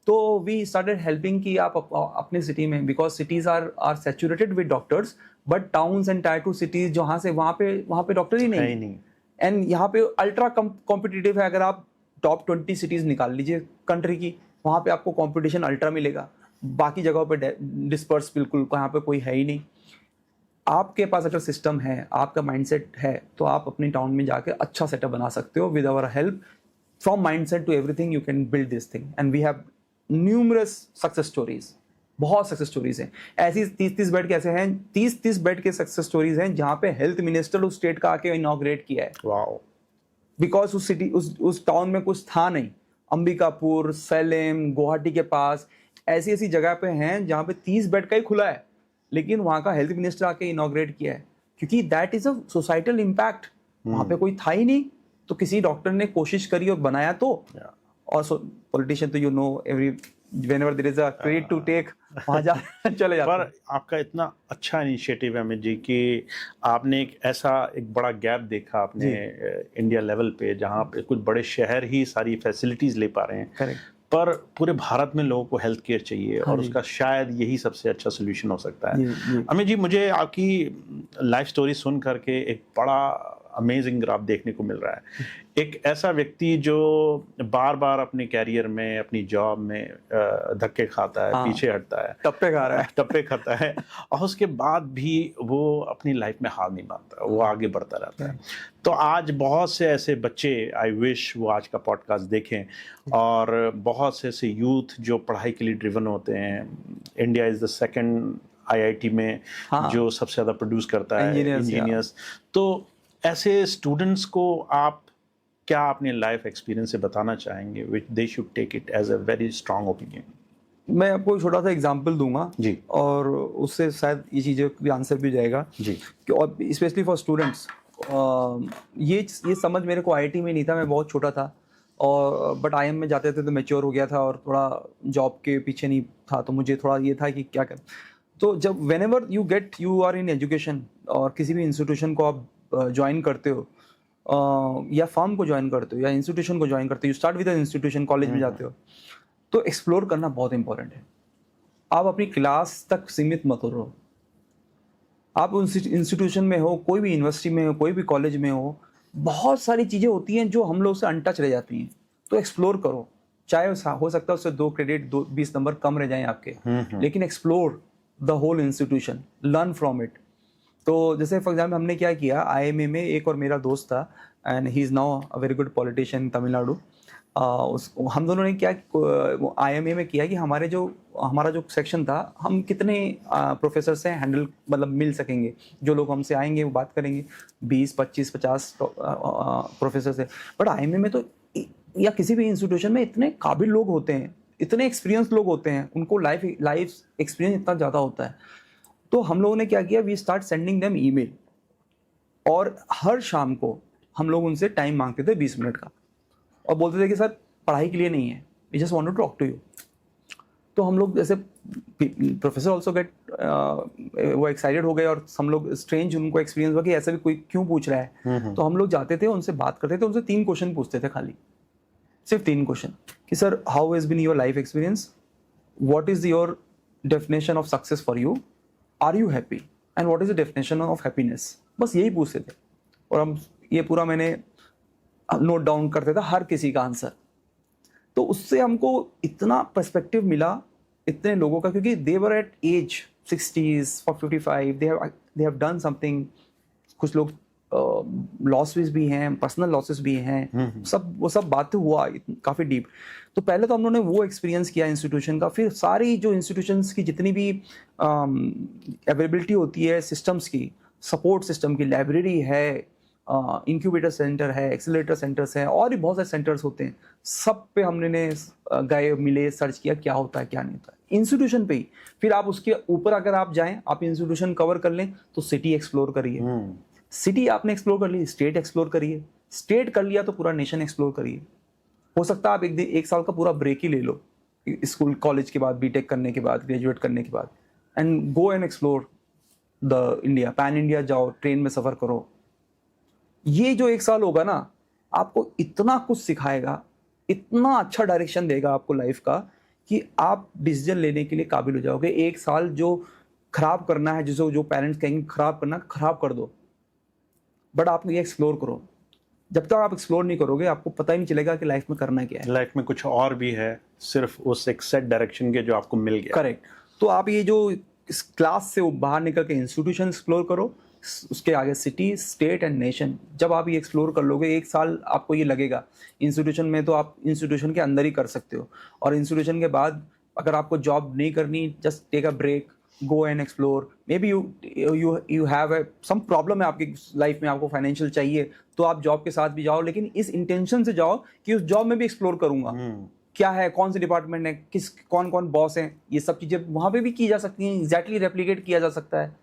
तो वी स्टार्टेड हेल्पिंग कि आप अपने सिटी में, because cities are saturated with doctors, but towns and tier 2 cities जहाँ से वहाँ पे डॉक्टर ही नहीं। एंड यहाँ पे अल्ट्रा कॉम्पिटिटिव है। अगर आप टॉप 20 सिटीज निकाल लीजिए कंट्री की, वहाँ पे आपको कॉम्पिटिशन अल्ट्रा मिलेगा। बाकी जगहों पे डिस्पर्स बिल्कुल, वहाँ पे कोई है ही नहीं। आपके पास अगर सिस्टम है, आपका माइंडसेट है, तो आप अपनी टाउन में जाके अच्छा सेटअप बना सकते हो। With our help, from mindset to everything, you can build this thing and we have numerous success stories. बहुत सक्सेस स्टोरीज हैं ऐसी। 30-30 बेड के ऐसे हैं, 30-30 बेड के सक्सेस स्टोरीज हैं जहाँ पे हेल्थ मिनिस्टर उस स्टेट का आके इनॉग्रेट किया है। वाओ। बिकॉज उस सिटी, उस टाउन में कुछ था नहीं, अंबिकापुर, सलेम, गुवाहाटी के पास ऐसी ऐसी जगह पे हैं जहाँ पे 30 बेड का ही खुला है, लेकिन वहाँ का हेल्थ मिनिस्टर आके इनॉग्रेट किया है, क्योंकि that is a societal impact. वहाँ पे कोई था ही नहीं, तो किसी डॉक्टर ने कोशिश करी और बनाया तो। और पॉलिटिशियन तो every whenever there is a credit to take, वहाँ जा चले जाते पर हैं। आपका इतना अच्छा इनिशिएटिव है अमित जी कि आपने एक बड़ा गैप देखा आपने इंडिया लेवल पे, जहाँ पे कुछ बड़े शहर ही सारी फैसिलिटीज ले पा रहे हैं। करेक्ट। पर पूरे भारत में लोगों को हेल्थ केयर चाहिए, और उसका शायद यही सबसे अच्छा सोल्यूशन हो सकता है। अमित जी, मुझे आपकी लाइफ स्टोरी सुन करके एक बड़ा अमेजिंग ग्राफ देखने को मिल रहा है। एक ऐसा व्यक्ति जो बार बार अपने कैरियर में, अपनी जॉब में धक्के खाता है, पीछे हटता है, टप्पे खाता है, और उसके बाद भी वो अपनी लाइफ में हार नहीं मानता, वो आगे बढ़ता रहता है। तो आज बहुत से ऐसे बच्चे, आई विश वो आज का पॉडकास्ट देखें, और बहुत से ऐसे यूथ जो पढ़ाई के लिए ड्रिवन होते हैं। India is the second IIT में जो सबसे ज़्यादा प्रोड्यूस करता है इंजीनियर्स। तो ऐसे स्टूडेंट्स को आप क्या अपने लाइफ एक्सपीरियंस से बताना चाहेंगे, which they should take it as a very strong opinion? मैं आपको छोटा सा एग्जांपल दूंगा जी, और उससे शायद ये चीज़ें भी आंसर भी जाएगा जी। कि और स्पेशली फॉर स्टूडेंट्स, ये समझ मेरे को IIT में नहीं था, मैं बहुत छोटा था, और बट IIM में जाते थे तो मैच्योर हो गया था और थोड़ा जॉब के पीछे नहीं था, तो मुझे थोड़ा ये था कि क्या कर। तो जब whenever you are in education, और किसी भी इंस्टीट्यूशन को आप ज्वाइन करते हो, या फर्म को ज्वाइन करते हो या इंस्टीट्यूशन को ज्वाइन करते हो, you start with institution, college में जाते हो, तो एक्सप्लोर करना बहुत इंपॉर्टेंट है। आप अपनी क्लास तक सीमित मत हो। आप उस इंस्टीट्यूशन में हो, कोई भी यूनिवर्सिटी में हो, कोई भी कॉलेज में हो, बहुत सारी चीज़ें होती हैं जो हम लोग से अनटच रह जाती हैं, तो एक्सप्लोर करो। चाहे हो सकता है उससे 2 क्रेडिट 20 नंबर कम रह जाएं आपके, लेकिन explore the whole institution, learn from it. तो जैसे फॉर एग्जाम्पल हमने क्या किया, IIM में एक और मेरा दोस्त था, and he is now a very good politician इन तमिलनाडु। हम दोनों ने क्या IIM में किया कि हमारा जो सेक्शन था, हम कितने प्रोफेसर से हैंडल मतलब मिल सकेंगे, जो लोग हमसे आएंगे वो बात करेंगे, 20, 25, 50 प्रोफेसर से। बट IIM में तो, या किसी भी इंस्टीट्यूशन में, इतने काबिल लोग होते हैं, इतने एक्सपीरियंस लोग होते हैं, उनको लाइफ एक्सपीरियंस इतना ज़्यादा होता है। तो हम लोगों ने क्या किया, we start sending them email, और हर शाम को हम लोग उनसे टाइम मांगते थे 20 मिनट का, और बोलते थे कि सर पढ़ाई के लिए नहीं है, we just want to talk to you. तो हम लोग जैसे प्रोफेसर ऑल्सो गेट वो एक्साइटेड हो गए, और हम लोग स्ट्रेंज उनको एक्सपीरियंस हुआ कि ऐसा भी कोई क्यों पूछ रहा है। तो हम लोग जाते थे, उनसे बात करते थे, उनसे 3 क्वेश्चन पूछते थे, खाली सिर्फ 3 क्वेश्चन, कि sir how has been your life experience, what is your definition of success for you, are you happy, and what is the definition of happiness. बस यही पूछते थे, और हम ये पूरा मैंने नोट डाउन करते थे हर किसी का आंसर। तो उससे हमको इतना पर्सपेक्टिव मिला इतने लोगों का, क्योंकि they were at age 60s or 55, they have done something. कुछ लोग लॉसेस भी हैं, पर्सनल लॉसेस भी हैं, वो सब बातें हुआ काफ़ी डीप। तो पहले तो हम लोगों ने वो एक्सपीरियंस किया इंस्टीट्यूशन का, फिर सारी जो इंस्टीट्यूशंस की जितनी भी अवेलेबिलिटी होती है सिस्टम्स की, सपोर्ट सिस्टम की, लाइब्रेरी है, इंक्यूबेटर सेंटर है, एक्सेलरेटर सेंटर्स हैं, और भी बहुत सारे सेंटर्स होते हैं, सब पे हमने गए, मिले, सर्च किया क्या होता है क्या नहीं होता है इंस्टीट्यूशन पे ही। फिर आप उसके ऊपर अगर आप जाएं, आप इंस्टीट्यूशन कवर कर लें, तो सिटी एक्सप्लोर करिए, सिटी आपने एक्सप्लोर कर ली, स्टेट एक्सप्लोर करिए, स्टेट कर लिया तो पूरा नेशन एक्सप्लोर करिए। हो सकता है आप एक साल का पूरा ब्रेक ही ले लो, स्कूल कॉलेज के बाद, बीटेक करने के बाद, ग्रेजुएट करने के बाद, and go and explore the India, pan India जाओ, ट्रेन में सफ़र करो। ये जो 1 साल होगा ना, आपको इतना कुछ सिखाएगा, इतना अच्छा डायरेक्शन देगा आपको लाइफ का, कि आप डिसीजन लेने के लिए काबिल हो जाओगे। 1 साल जो खराब करना है, जो पेरेंट्स कहेंगे खराब करना, खराब कर दो, बट आप ये एक्सप्लोर करो। जब तक आप एक्सप्लोर नहीं करोगे, आपको पता ही नहीं चलेगा कि लाइफ में करना क्या है। लाइफ में कुछ और भी है, सिर्फ उस एक सेट डायरेक्शन के जो आपको मिल गया। करेक्ट। तो आप ये जो इस क्लास से बाहर निकल के इंस्टीट्यूशन एक्सप्लोर करो, उसके आगे सिटी, स्टेट एंड नेशन। जब आप ये एक्सप्लोर कर लोगे, 1 साल आपको ये लगेगा। इंस्टीट्यूशन में तो आप इंस्टीट्यूशन के अंदर ही कर सकते हो, और इंस्टीट्यूशन के बाद अगर आपको जॉब नहीं करनी, just take a break, go and explore. Maybe you have some problem है आपकी लाइफ में, आपको फाइनेंशियल चाहिए, तो आप जॉब के साथ भी जाओ, लेकिन इस इंटेंशन से जाओ कि उस जॉब में भी एक्सप्लोर करूंगा, क्या है, कौन से डिपार्टमेंट है, कौन कौन बॉस हैं, ये सब चीज़ें वहाँ पे भी की जा सकती हैं, एग्जैक्टली रेप्लिकेट किया जा सकता है।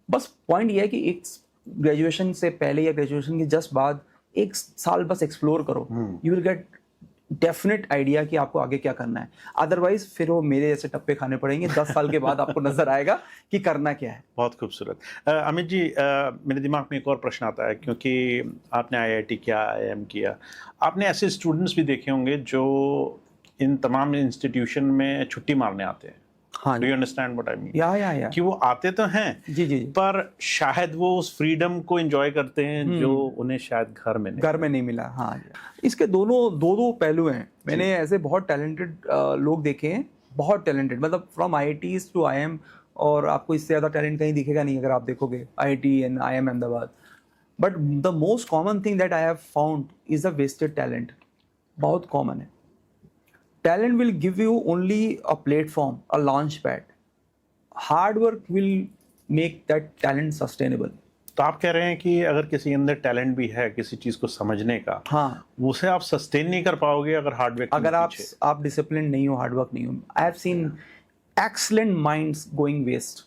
बस पॉइंट ये है कि एक ग्रेजुएशन से पहले या ग्रेजुएशन के जस्ट बाद 1 साल बस एक्सप्लोर करो, you will gate definite idea कि आपको आगे क्या करना है। अदरवाइज फिर वो मेरे जैसे टप्पे खाने पड़ेंगे, 10 साल के बाद आपको नजर आएगा कि करना क्या है। बहुत खूबसूरत। अमित जी, मेरे दिमाग में एक और प्रश्न आता है, क्योंकि आपने IIT किया, IIM किया, आपने ऐसे स्टूडेंट्स भी देखे होंगे जो इन तमाम इंस्टीट्यूशन में छुट्टी मारने आते हैं। हाँ, do you understand what I mean? या कि वो आते तो हैं जी जी, पर शायद वो उस फ्रीडम को एंजॉय करते हैं जो उन्हें शायद घर में नहीं मिला। हाँ, इसके दो पहलू हैं। मैंने ऐसे बहुत टैलेंटेड लोग देखे हैं, बहुत टैलेंटेड, मतलब फ्रॉम IITs टू IIM, और आपको इससे ज़्यादा टैलेंट कहीं दिखेगा नहीं अगर आप देखोगे IIT and IIM Ahmedabad. But the most common thing that I have found is a wasted talent. बहुत कॉमन है। Talent will give you only a platform, a launch pad. Hard work will make that talent sustainable. तो आप कह रहे हैं कि अगर किसी के अंदर टैलेंट भी है किसी चीज को समझने का, हाँ, उसे आप सस्टेन नहीं कर पाओगे अगर हार्ड वर्क, अगर आप डिसिप्लिन नहीं हो, हार्ड वर्क नहीं हो। I have seen excellent minds going waste,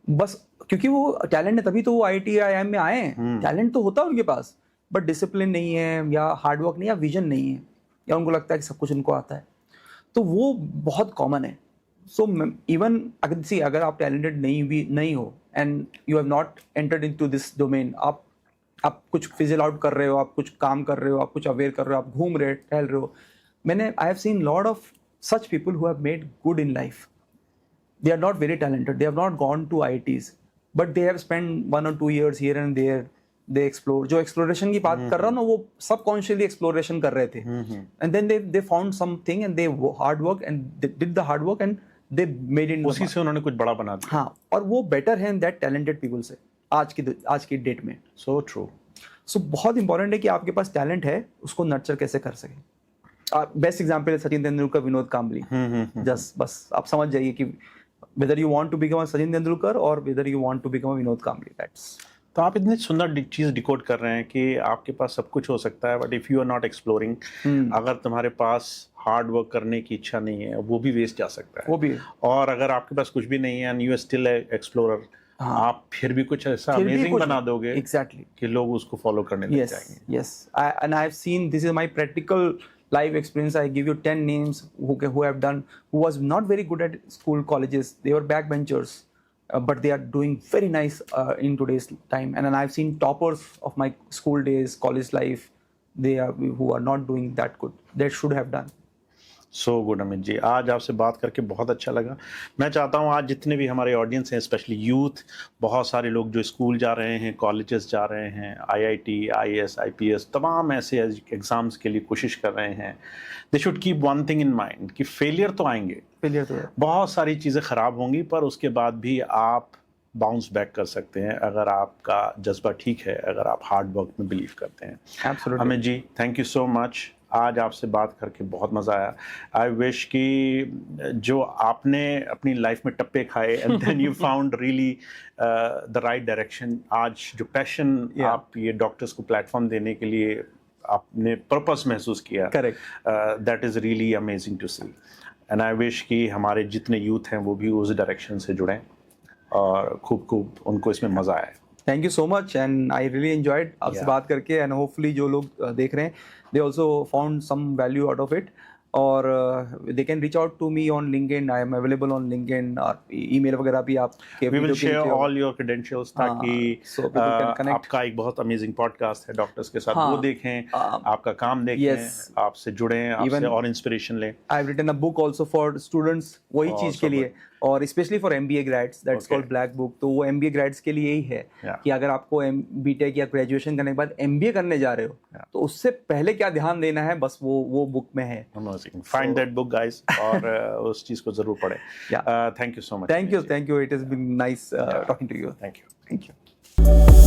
बस क्योंकि वो टैलेंट है तभी तो वो IIT या IIM में आए हैं। टैलेंट तो होता है उनके पास, बट डिसिप्लिन नहीं है, या हार्ड वर्क नहीं, या विजन नहीं है, या उनको लगता है कि सब कुछ उनको आता है, तो वो बहुत कॉमन है। सो इवन अगर आप टैलेंटेड नहीं हो and you have not entered into this domain, आप कुछ फिजल आउट कर रहे हो, आप कुछ काम कर रहे हो, आप कुछ अवेयर कर रहे हो, आप घूम रहे टहल रहे हो। I have seen lot of such people who have made good in life. They are not very talented, they have not gone to IITs, but they have spend 1 or 2 years here and there. They explore, जो exploration की बात कर रहा हूँ ना, वो subconsciously exploration कर रहे थे, and then they found something and they hard work and they did the hard work and they made it, उसी से उन्होंने कुछ बड़ा बना दिया। हाँ, और वो बेटर है दैट टैलेंटेड पीपल से आज की डेट में। So true. सो बहुत इंपॉर्टेंट है कि आपके पास टैलेंट है, उसको नर्चर कैसे कर सके। बेस्ट एग्जाम्पल है सचिन तेंदुलकर, विनोद कांबली। जस्ट बस आप समझ जाइए कि whether you want to become a Sachin Tendulkar or whether you want to become a Vinod Kambli, that's। तो आप इतनी सुंदर चीज डिकोड कर रहे हैं कि आपके पास सब कुछ हो सकता है, but if you are not exploring, अगर तुम्हारे पास हार्ड वर्क करने की इच्छा नहीं है, वो भी वेस्ट जा सकता है। वो भी है। और अगर आपके पास कुछ भी नहीं है and you are still explorer, आप फिर भी कुछ ऐसा अमेजिंग बना दोगे एग्जैक्टली कि लोग उसको फॉलो करने लग जाएंगे। Yes, and I have seen, this is my practical life experience. I give you 10 names who have done, who was not very good at school, colleges. They were backbenchers, but they are doing very nice in today's time. And I've seen toppers of my school days, college life, who are not doing that good. They should have done. So good Amit ji, आज आपसे बात करके बहुत अच्छा लगा। मैं चाहता हूँ आज जितने भी हमारे ऑडियंस हैं, स्पेशली यूथ, बहुत सारे लोग जो स्कूल जा रहे हैं, कॉलेजेस जा रहे हैं, IIT, IAS, IPS, तमाम ऐसे एग्ज़ाम्स के लिए कोशिश कर रहे हैं, they should keep one thing in mind कि फेलियर तो आएंगे, बहुत सारी चीज़ें ख़राब होंगी, पर उसके बाद भी आप बाउंस बैक कर सकते हैं अगर आपका जज्बा ठीक है, अगर आप हार्ड वर्क में बिलीव करते हैं। Absolutely. Amit ji, thank you so much. आज आपसे बात करके बहुत मज़ा आया। आई विश कि जो आपने अपनी लाइफ में टप्पे खाए and then you found really the right direction, आज जो पैशन आप ये डॉक्टर्स को प्लेटफॉर्म देने के लिए आपने पर्पस महसूस किया, correct, that is really amazing to see. And I wish कि हमारे जितने यूथ हैं वो भी उस डायरेक्शन से जुड़ें और खूब उनको इसमें मज़ा आए। Thank you so much and I really enjoyed आपसे बात करके, एंड होपफुली जो लोग देख रहे हैं they also found some value out of it, और they can reach out to me on LinkedIn. I am available on LinkedIn, और email वगैरह भी आप we will share all your credentials ताकि so people can connect. आपका एक बहुत amazing podcast है डॉक्टर्स के साथ, वो देखें, आपका काम देखें, आपसे जुड़ें, आपसे और इंस्पिरेशन लें। I have written a book also for students, वही चीज़ के लिए, और specially for MBA grads, that's called black book. तो वो MBA grads के लिए ही है कि अगर आपको BTech या ग्रेजुएशन करने के बाद MBA करने जा रहे हो तो उससे पहले क्या ध्यान देना है, बस वो बुक में है। फाइंड दैट बुक गाइस, और उस चीज़ को जरूर पढ़ें। Thank you so much. Thank you, it has been nice talking to you. Thank you. Thank you.